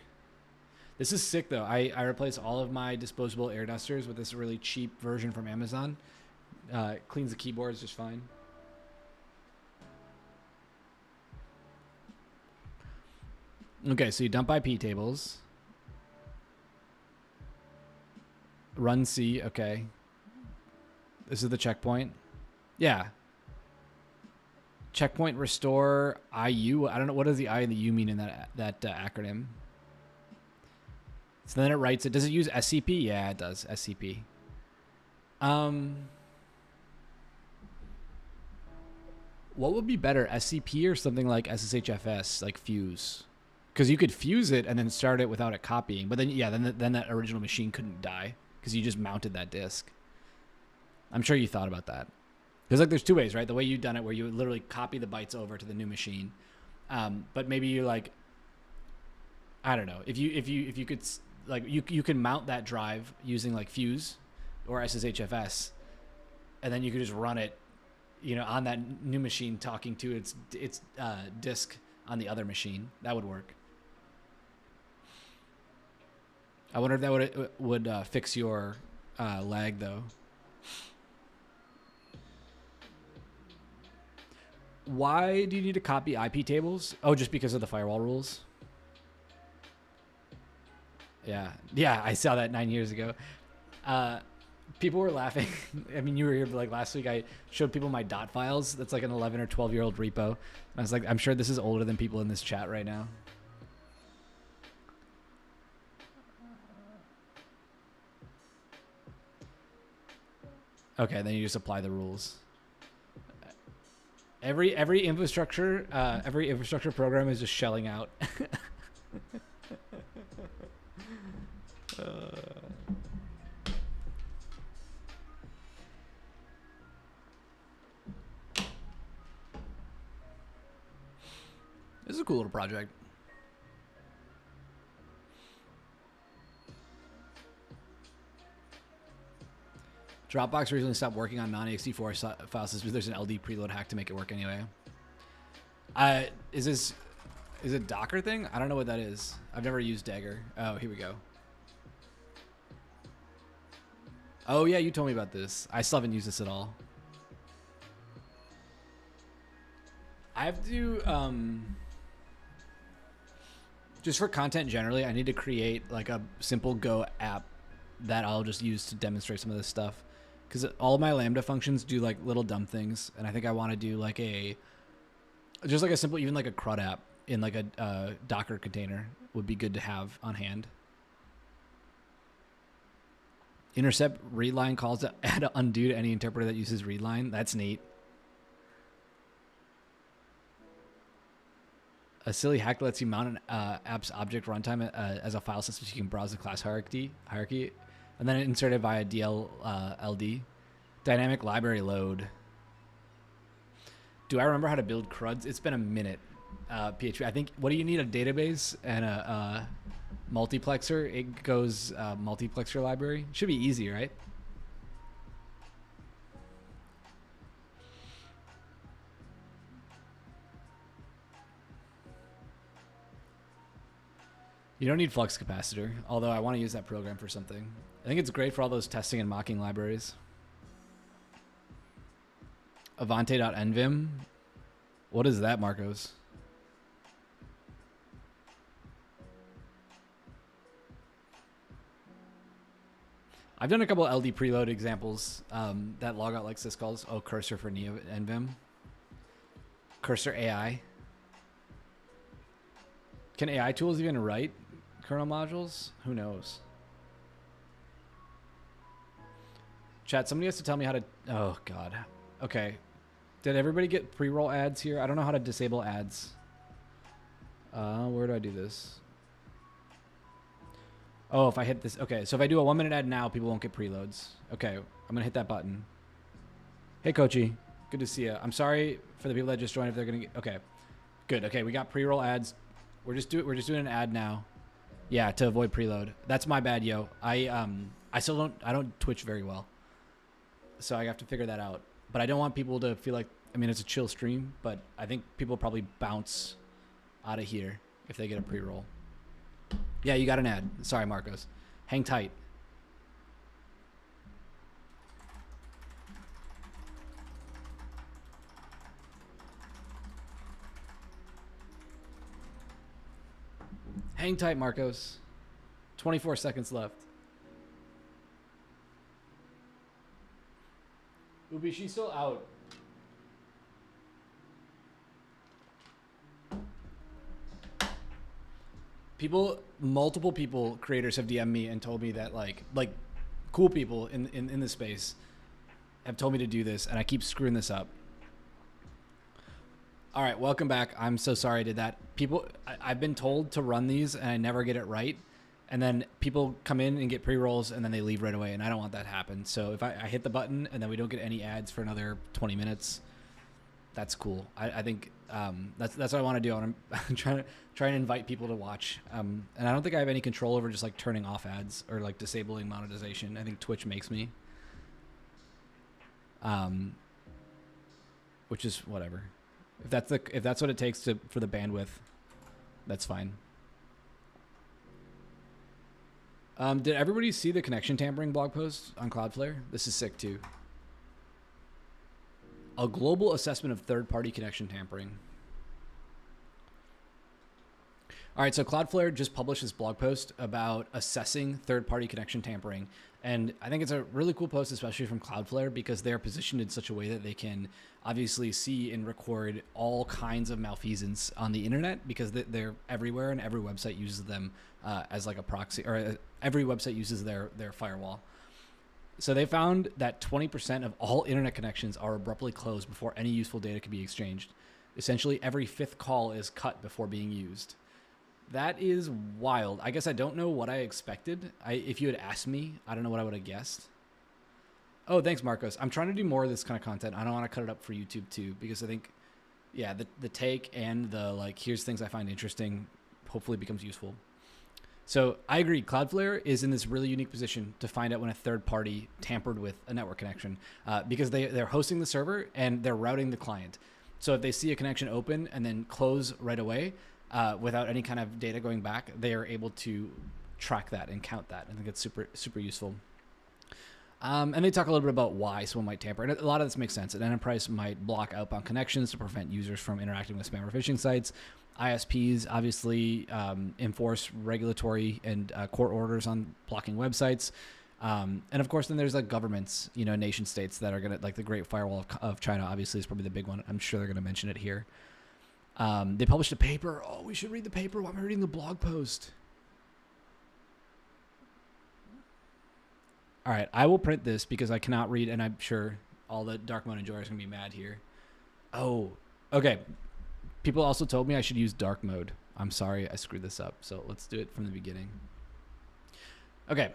This is sick though. I replace all of my disposable air dusters with this really cheap version from Amazon. It cleans the keyboards just fine. Okay, so you dump IP tables. Run C, okay. This is the checkpoint. Yeah. Checkpoint restore IU. I don't know, what does the I and the U mean in that acronym? So then it writes it. Does it use SCP? Yeah, it does. SCP. What would be better, SCP or something like SSHFS, like fuse? Because you could fuse it and then start it without it copying, but then yeah, then that original machine couldn't die because you just mounted that disk. I'm sure you thought about that. Because like there's two ways, right? The way you've done it, where you literally copy the bytes over to the new machine, but maybe you're like, I don't know, if you could like you can mount that drive using like fuse or SSHFS, and then you could just run it, you know, on that new machine talking to its disk on the other machine. That would work. I wonder if that would fix your lag though. Why do you need to copy IP tables? Oh, just because of the firewall rules? Yeah. Yeah, I saw that 9 years ago. People were laughing. I mean, you were here like last week. I showed people my dot files. That's like an 11 or 12-year-old repo. And I was like, I'm sure this is older than people in this chat right now. Okay, then you just apply the rules. Every infrastructure program is just shelling out. This is a cool little project. Dropbox recently stopped working on non-ext4 file systems. There's an LD preload hack to make it work anyway. Is it Docker thing? I don't know what that is. I've never used Dagger. Oh, here we go. Oh yeah, you told me about this. I still haven't used this at all. I have to, just for content generally, I need to create like a simple Go app that I'll just use to demonstrate some of this stuff. Because all of my Lambda functions do like little dumb things, and I think I want to do like just like a simple, even like a CRUD app in like a Docker container would be good to have on hand. Intercept readline calls to add undo to any interpreter that uses readline. That's neat. A silly hack that lets you mount an app's object runtime as a file system so you can browse the class hierarchy, and then insert it via DLLD. Dynamic library load. Do I remember how to build CRUDs? It's been a minute. PHP. I think, what do you need? A database and a multiplexer? It goes multiplexer library. Should be easy, right? You don't need flux capacitor, although I want to use that program for something. I think it's great for all those testing and mocking libraries. Avante.nvim. What is that, Marcos? I've done a couple LD preload examples that logout like syscalls. Oh, cursor for Neo NVIM. Cursor AI. Can AI tools even write kernel modules? Who knows? Chat, somebody has to tell me how to... Oh, God. Okay. Did everybody get pre-roll ads here? I don't know how to disable ads. Where do I do this? Oh, if I hit this... Okay, so if I do a 1-minute ad now, people won't get preloads. Okay, I'm going to hit that button. Hey, Kochi. Good to see you. I'm sorry for the people that just joined if they're going to get... Okay, good. Okay, we got pre-roll ads. We're just doing an ad now. Yeah, to avoid preload. That's my bad, yo. I don't Twitch very well. So I have to figure that out. But I don't want people to feel like... I mean, it's a chill stream, but I think people probably bounce out of here if they get a pre-roll. Yeah, you got an ad. Sorry, Marcos. Hang tight. Hang tight, Marcos. 24 seconds left. Ubi, she's still out. Multiple people, creators have DM'd me and told me that like cool people in the space have told me to do this, and I keep screwing this up. All right, welcome back. I'm so sorry I did that. I've been told to run these and I never get it right. And then people come in and get pre-rolls and then they leave right away, and I don't want that to happen. So if I hit the button and then we don't get any ads for another 20 minutes, that's cool. I think that's what I want to do. I'm trying to invite people to watch. And I don't think I have any control over just like turning off ads or like disabling monetization. I think Twitch makes me. Which is whatever. If that's what it takes for the bandwidth, that's fine. Did everybody see the connection tampering blog post on Cloudflare? This is sick too. A global assessment of third-party connection tampering. All right, so Cloudflare just published this blog post about assessing third-party connection tampering. And I think it's a really cool post, especially from Cloudflare, because they're positioned in such a way that they can obviously see and record all kinds of malfeasance on the internet, because they're everywhere and every website uses them as like a proxy, or every website uses their firewall. So they found that 20% of all internet connections are abruptly closed before any useful data can be exchanged. Essentially, every fifth call is cut before being used. That is wild. I guess I don't know what I expected. If you had asked me, I don't know what I would have guessed. Oh, thanks, Marcos. I'm trying to do more of this kind of content. I don't want to cut it up for YouTube too, because I think, yeah, the take and the like, here's things I find interesting, hopefully becomes useful. So I agree. Cloudflare is in this really unique position to find out when a third party tampered with a network connection, because they're hosting the server and they're routing the client. So if they see a connection open and then close right away without any kind of data going back, they are able to track that and count that. I think it's super, super useful. And they talk a little bit about why someone might tamper. And a lot of this makes sense. An enterprise might block outbound connections to prevent users from interacting with spam or phishing sites. ISPs obviously enforce regulatory and court orders on blocking websites. And of course, then there's like governments, nation states that are going to, like the Great Firewall of China, obviously is probably the big one. I'm sure they're going to mention it here. They published a paper. Oh, we should read the paper while I'm reading the blog post. All right, I will print this because I cannot read, and I'm sure all the dark mode enjoyers are going to be mad here. Oh, okay. People also told me I should use dark mode. I'm sorry I screwed this up, so let's do it from the beginning. Okay.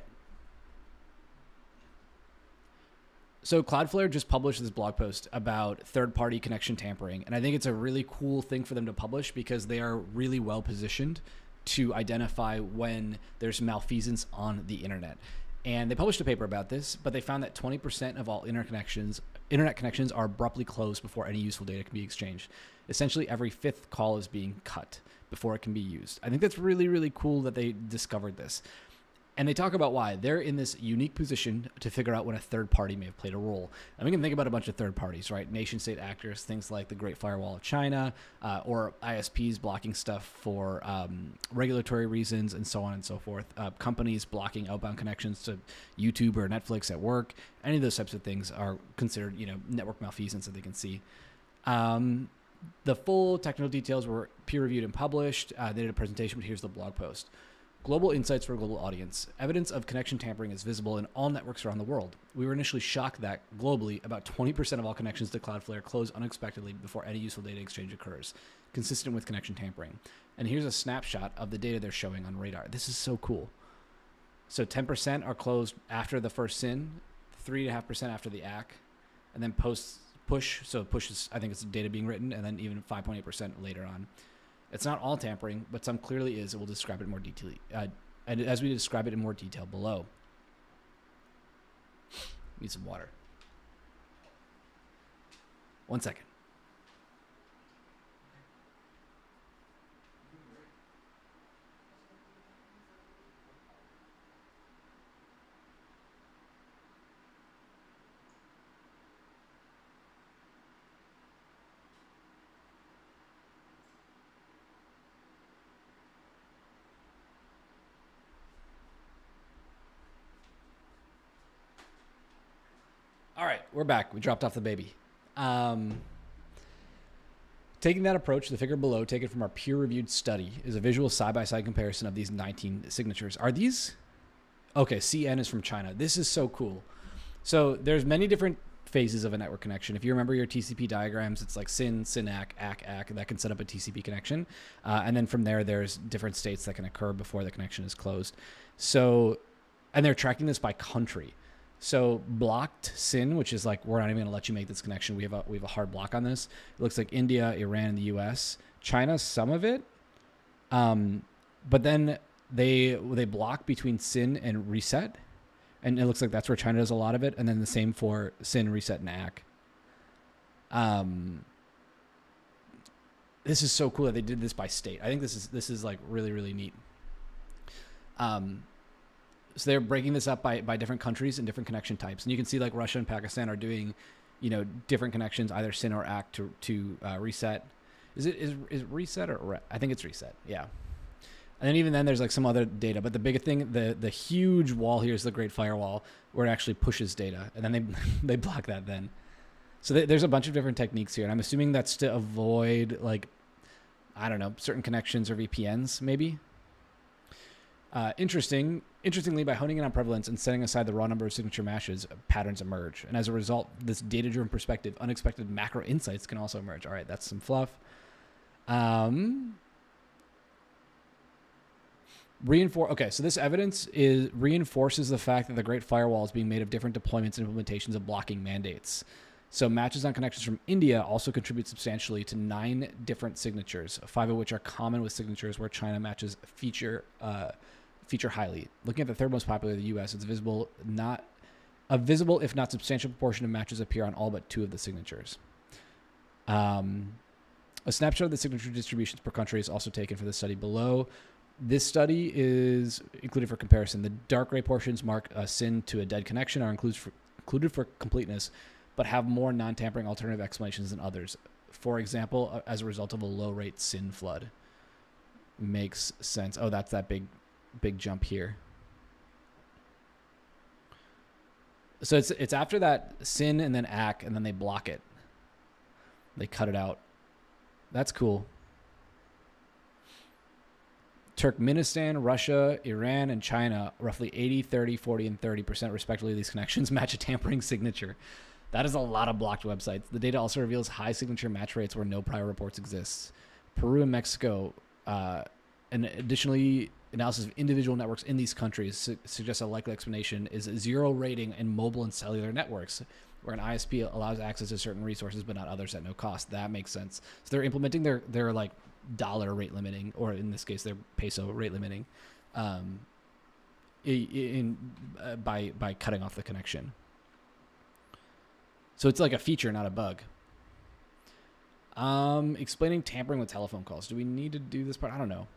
So Cloudflare just published this blog post about third-party connection tampering, and I think it's a really cool thing for them to publish because they are really well positioned to identify when there's malfeasance on the internet. And they published a paper about this, but they found that 20% of all internet connections are abruptly closed before any useful data can be exchanged. Essentially, every fifth call is being cut before it can be used. I think that's really, really cool that they discovered this. And they talk about why. They're in this unique position to figure out when a third party may have played a role. And we can think about a bunch of third parties, right? Nation state actors, things like the Great Firewall of China, or ISPs blocking stuff for regulatory reasons and so on and so forth. Companies blocking outbound connections to YouTube or Netflix at work. Any of those types of things are considered, network malfeasance that they can see. The full technical details were peer-reviewed and published. They did a presentation, but here's the blog post. Global insights for a global audience. Evidence of connection tampering is visible in all networks around the world. We were initially shocked that, globally, about 20% of all connections to Cloudflare close unexpectedly before any useful data exchange occurs, consistent with connection tampering. And here's a snapshot of the data they're showing on Radar. This is so cool. So 10% are closed after the first SYN, 3.5% after the ACK, and then push. So push is, I think it's data being written, and then even 5.8% later on. It's not all tampering, but some clearly is. We'll describe it more detail, and as we describe it in more detail below. Need some water. 1 second. All right, we're back. We dropped off the baby. Taking that approach, the figure below, taken from our peer-reviewed study, is a visual side-by-side comparison of these 19 signatures. Are these? Okay, CN is from China. This is so cool. So there's many different phases of a network connection. If you remember your TCP diagrams, it's like SYN, ACK, ACK, that can set up a TCP connection. And then from there, there's different states that can occur before the connection is closed. So, and they're tracking this by country. So blocked SYN, which is like, we're not even going to let you make this connection. We have a hard block on this. It looks like India, Iran, and the US. China, some of it. But then they block between SYN and reset. And it looks like that's where China does a lot of it. And then the same for SYN, reset, and ACK. This is so cool that they did this by state. I think this is like really, really neat. So they're breaking this up by different countries and different connection types. And you can see like Russia and Pakistan are doing, different connections, either SYN or ACK to reset. Is reset or I think it's reset. Yeah. And then even then there's like some other data, but the big thing, the huge wall here is the Great Firewall where it actually pushes data, and then they block that then. So there's a bunch of different techniques here, and I'm assuming that's to avoid like, I don't know, certain connections or VPNs maybe. Interestingly, by honing in on prevalence and setting aside the raw number of signature matches, patterns emerge. And as a result, this data-driven perspective, unexpected macro insights can also emerge. All right, that's some fluff. Okay, so this evidence reinforces the fact that the Great Firewall is being made of different deployments and implementations of blocking mandates. So matches on connections from India also contribute substantially to 9 different signatures, 5 of which are common with signatures where China matches feature highly. Looking at the third most popular, the US, it's visible if not substantial proportion of matches appear on all but 2 of the signatures. A snapshot of the signature distributions per country is also taken for the study below. This study is included for comparison. The dark gray portions mark a SYN to a dead connection are included for completeness, but have more non-tampering alternative explanations than others. For example, as a result of a low-rate SYN flood. Makes sense. Oh, that's that big jump here. So it's after that SYN and then ACK, and then they block it. They cut it out. That's cool. Turkmenistan, Russia, Iran, and China, roughly 80, 30, 40, and 30% respectively, these connections match a tampering signature. That is a lot of blocked websites. The data also reveals high signature match rates where no prior reports exist. Peru and Mexico, and additionally, analysis of individual networks in these countries suggests a likely explanation is a zero rating in mobile and cellular networks, where an ISP allows access to certain resources but not others at no cost. That makes sense. So they're implementing their like dollar rate limiting, or in this case, their peso rate limiting, by cutting off the connection. So it's like a feature, not a bug. Explaining tampering with telephone calls. Do we need to do this part? I don't know.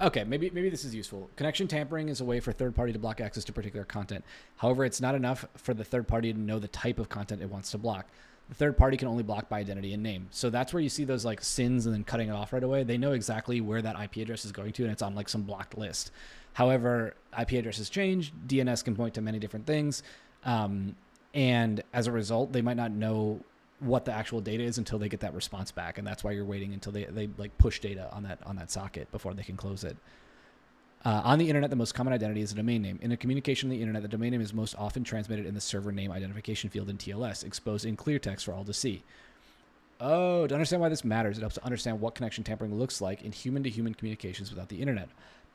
Okay, maybe this is useful. Connection tampering is a way for third party to block access to particular content. However, it's not enough for the third party to know the type of content it wants to block. The third party can only block by identity and name. So that's where you see those like sins and then cutting it off right away. They know exactly where that IP address is going to, and it's on like some blocked list. However, IP addresses change. DNS can point to many different things. And as a result, they might not know what the actual data is until they get that response back. And that's why you're waiting until they like push data on that socket before they can close it. On the internet, the most common identity is a domain name. In a communication on the internet, the domain name is most often transmitted in the server name identification field in TLS, exposed in clear text for all to see. Oh, to understand why this matters, it helps to understand what connection tampering looks like in human-to-human communications without the internet.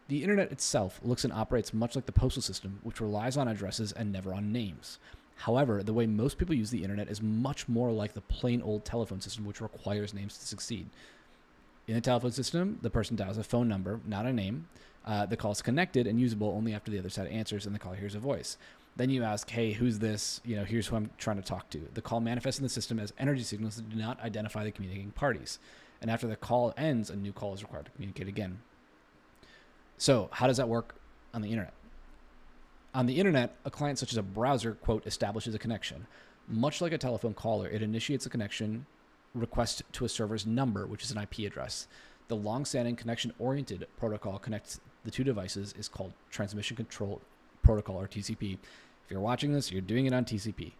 The internet itself looks and operates much like the postal system, which relies on addresses and never on names. However, the way most people use the internet is much more like the plain old telephone system, which requires names to succeed. In the telephone system, the person dials a phone number, not a name. The call is connected and usable only after the other side answers and the caller hears a voice. Then you ask, hey, who's this? Here's who I'm trying to talk to. The call manifests in the system as energy signals that do not identify the communicating parties. And after the call ends, a new call is required to communicate again. So how does that work on the internet? On the internet, a client such as a browser, quote, establishes a connection. Much like a telephone caller, it initiates a connection request to a server's number, which is an IP address. The long-standing connection-oriented protocol connects the two devices is called Transmission Control Protocol, or TCP. If you're watching this, you're doing it on TCP.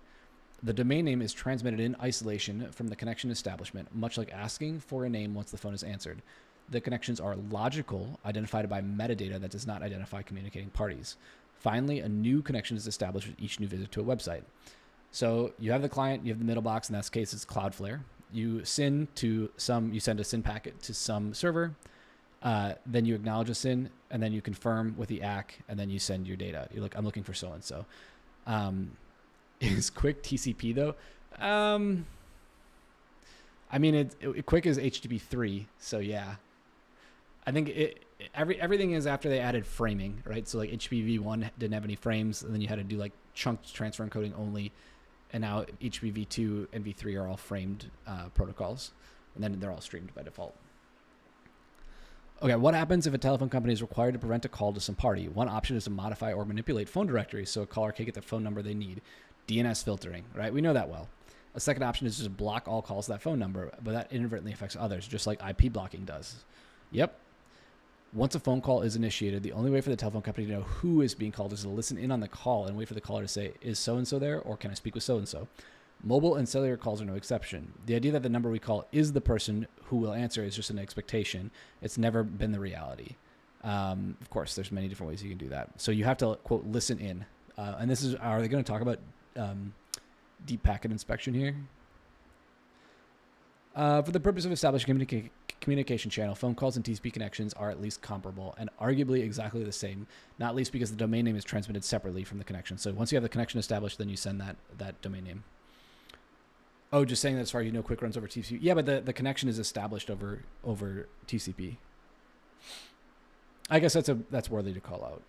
The domain name is transmitted in isolation from the connection establishment, much like asking for a name once the phone is answered. The connections are logical, identified by metadata that does not identify communicating parties. Finally, a new connection is established with each new visit to a website. So you have the client, you have the middle box. In that case, it's Cloudflare. You send a SYN packet to some server, then you acknowledge a SYN, and then you confirm with the ACK, and then you send your data. You're like, I'm looking for so-and-so. Is Quick TCP though? I mean, Quick is HTTP 3, so yeah. I think everything is after they added framing, right? So like HTTP v1 didn't have any frames, and then you had to do like chunked transfer encoding only, and now HTTP v2 and v3 are all framed protocols, and then they're all streamed by default. Okay, what happens if a telephone company is required to prevent a call to some party? One option is to modify or manipulate phone directories so a caller can get the phone number they need. DNS filtering, right? We know that well. A second option is just block all calls to that phone number, but that inadvertently affects others, just like IP blocking does. Yep. Once a phone call is initiated, the only way for the telephone company to know who is being called is to listen in on the call and wait for the caller to say, is so-and-so there, or can I speak with so-and-so? Mobile and cellular calls are no exception. The idea that the number we call is the person who will answer is just an expectation. It's never been the reality. Of course, there's many different ways you can do that. So you have to, quote, listen in. And this is, are they going to talk about deep packet inspection here? For the purpose of establishing communication channel, phone calls and TCP connections are at least comparable and arguably exactly the same, not least because the domain name is transmitted separately from the connection. So once you have the connection established, then you send that domain name. Oh, just saying that as far as you know, Quick runs over TCP. Yeah, but the connection is established over TCP. I guess that's worthy to call out.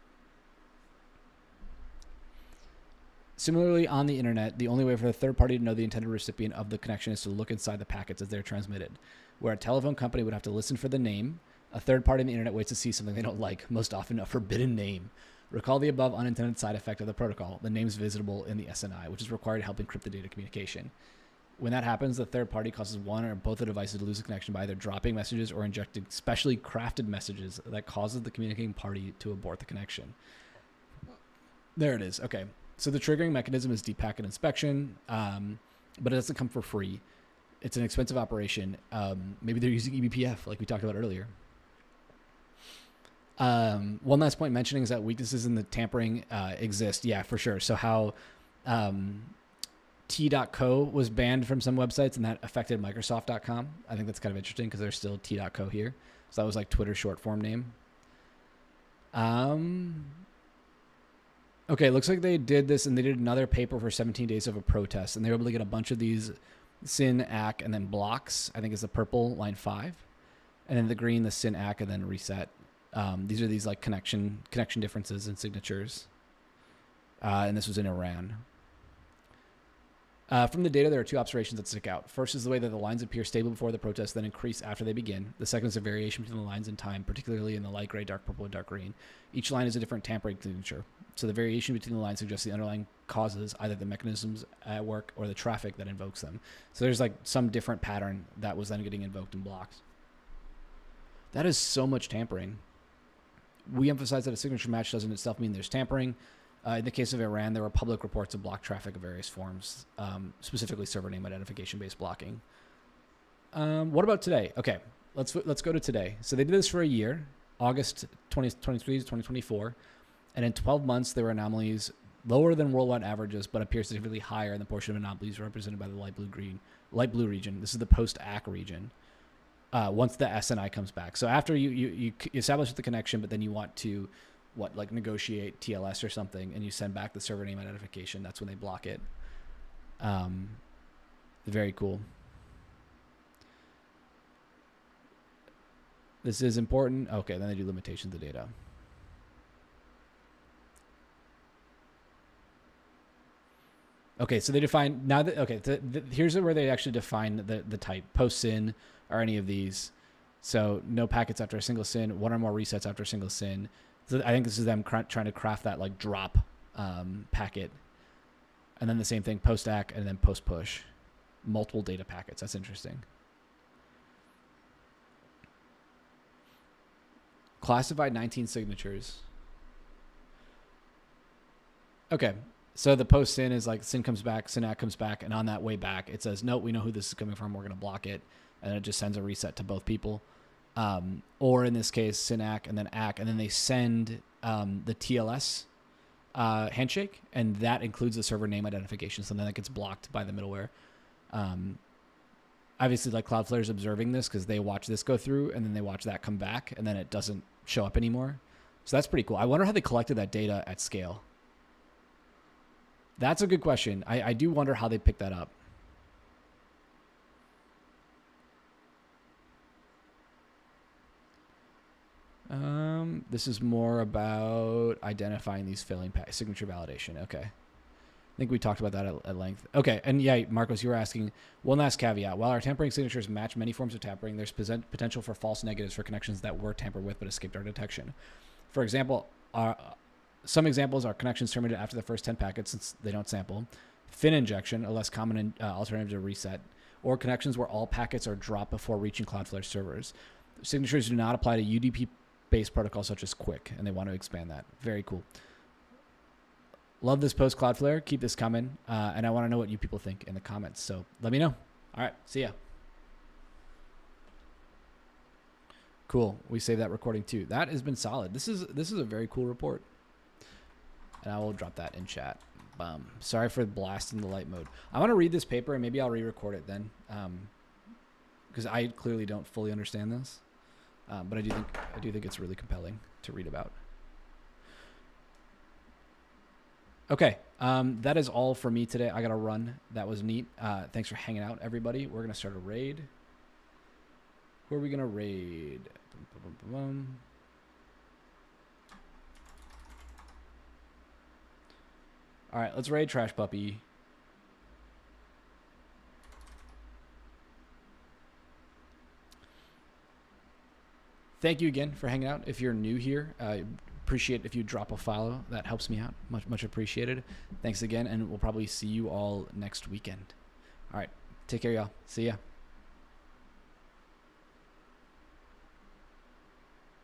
Similarly, on the internet, the only way for the third party to know the intended recipient of the connection is to look inside the packets as they're transmitted. Where a telephone company would have to listen for the name, a third party on the internet waits to see something they don't like, most often a forbidden name. Recall the above unintended side effect of the protocol. The name is visible in the SNI, which is required to help encrypt the data communication. When that happens, the third party causes one or both the devices to lose a connection by either dropping messages or injecting specially crafted messages that causes the communicating party to abort the connection. There it is. Okay. So the triggering mechanism is deep packet inspection, but it doesn't come for free. It's an expensive operation. Maybe they're using eBPF like we talked about earlier. One last point mentioning is that weaknesses in the tampering exist. Yeah, for sure. So how T.co was banned from some websites and that affected Microsoft.com. I think that's kind of interesting because there's still T.co here. So that was like Twitter's short form name. Okay, looks like they did this and they did another paper for 17 days of a protest, and they were able to get a bunch of these sin, ACK, and then blocks. I think it's the purple, line 5. And then the green, the sin, ACK, and then reset. These are these like connection differences and signatures. And this was in Iran. From the data, there are two observations that stick out. First is the way that the lines appear stable before the protest, then increase after they begin. The second is a variation between the lines in time, particularly in the light gray, dark purple, and dark green. Each line is a different tampering signature. So the variation between the lines suggests the underlying causes, either the mechanisms at work or the traffic that invokes them. So there's like some different pattern that was then getting invoked and blocked. That is so much tampering. We emphasize that a signature match doesn't itself mean there's tampering. In the case of Iran, there were public reports of block traffic of various forms, specifically server name identification-based blocking. What about today? Okay, let's go to today. So they did this for a year, August 2023 to 2024, and in 12 months there were anomalies lower than worldwide averages, but appears significantly higher in the portion of anomalies represented by the light blue region. This is the post-ACK region. Once the SNI comes back, so after you establish the connection, but then you want to like negotiate TLS or something, and you send back the server name identification, that's when they block it. Very cool. This is important. Okay, then they do limitations of data. Okay, so they define now that, okay, here's where they actually define the type, post SYN or any of these. So no packets after a single SYN, one or more resets after a single SYN. So I think this is them trying to craft that like drop packet. And then the same thing, post ACK and then post push. Multiple data packets. That's interesting. Classified 19 signatures. Okay. So the post SYN is like SYN comes back, SYN ACK comes back, and on that way back, it says, no, we know who this is coming from. We're going to block it. And it just sends a reset to both people. Or in this case, SYN ACK and then ACK, and then they send the TLS handshake, and that includes the server name identification, something that gets blocked by the middleware. Obviously, like Cloudflare is observing this because they watch this go through, and then they watch that come back, and then it doesn't show up anymore. So that's pretty cool. I wonder how they collected that data at scale. That's a good question. I do wonder how they picked that up. This is more about identifying these failing signature validation. Okay. I think we talked about that at length. Okay. And yeah, Marcos, you were asking one last caveat. While our tampering signatures match many forms of tampering, there's potential for false negatives for connections that were tampered with but escaped our detection. For example, some examples are connections terminated after the first 10 packets since they don't sample, fin injection, a less common alternative to reset, or connections where all packets are dropped before reaching Cloudflare servers. Signatures do not apply to UDP-based protocols such as Quick, and they want to expand that. Very cool. Love this post, Cloudflare. Keep this coming, and I want to know what you people think in the comments. So let me know. All right, see ya. Cool. We saved that recording too. That has been solid. This is a very cool report, and I will drop that in chat. Sorry for blasting the light mode. I want to read this paper, and maybe I'll re-record it then, because I clearly don't fully understand this. But I do think it's really compelling to read about. Okay, that is all for me today. I got to run. That was neat. Thanks for hanging out, everybody. We're going to start a raid. Who are we going to raid? All right, let's raid Trash Puppy. Thank you again for hanging out. If you're new here, I appreciate if you drop a follow. That helps me out. Much appreciated. Thanks again, and we'll probably see you all next weekend. All right. Take care, y'all. See ya.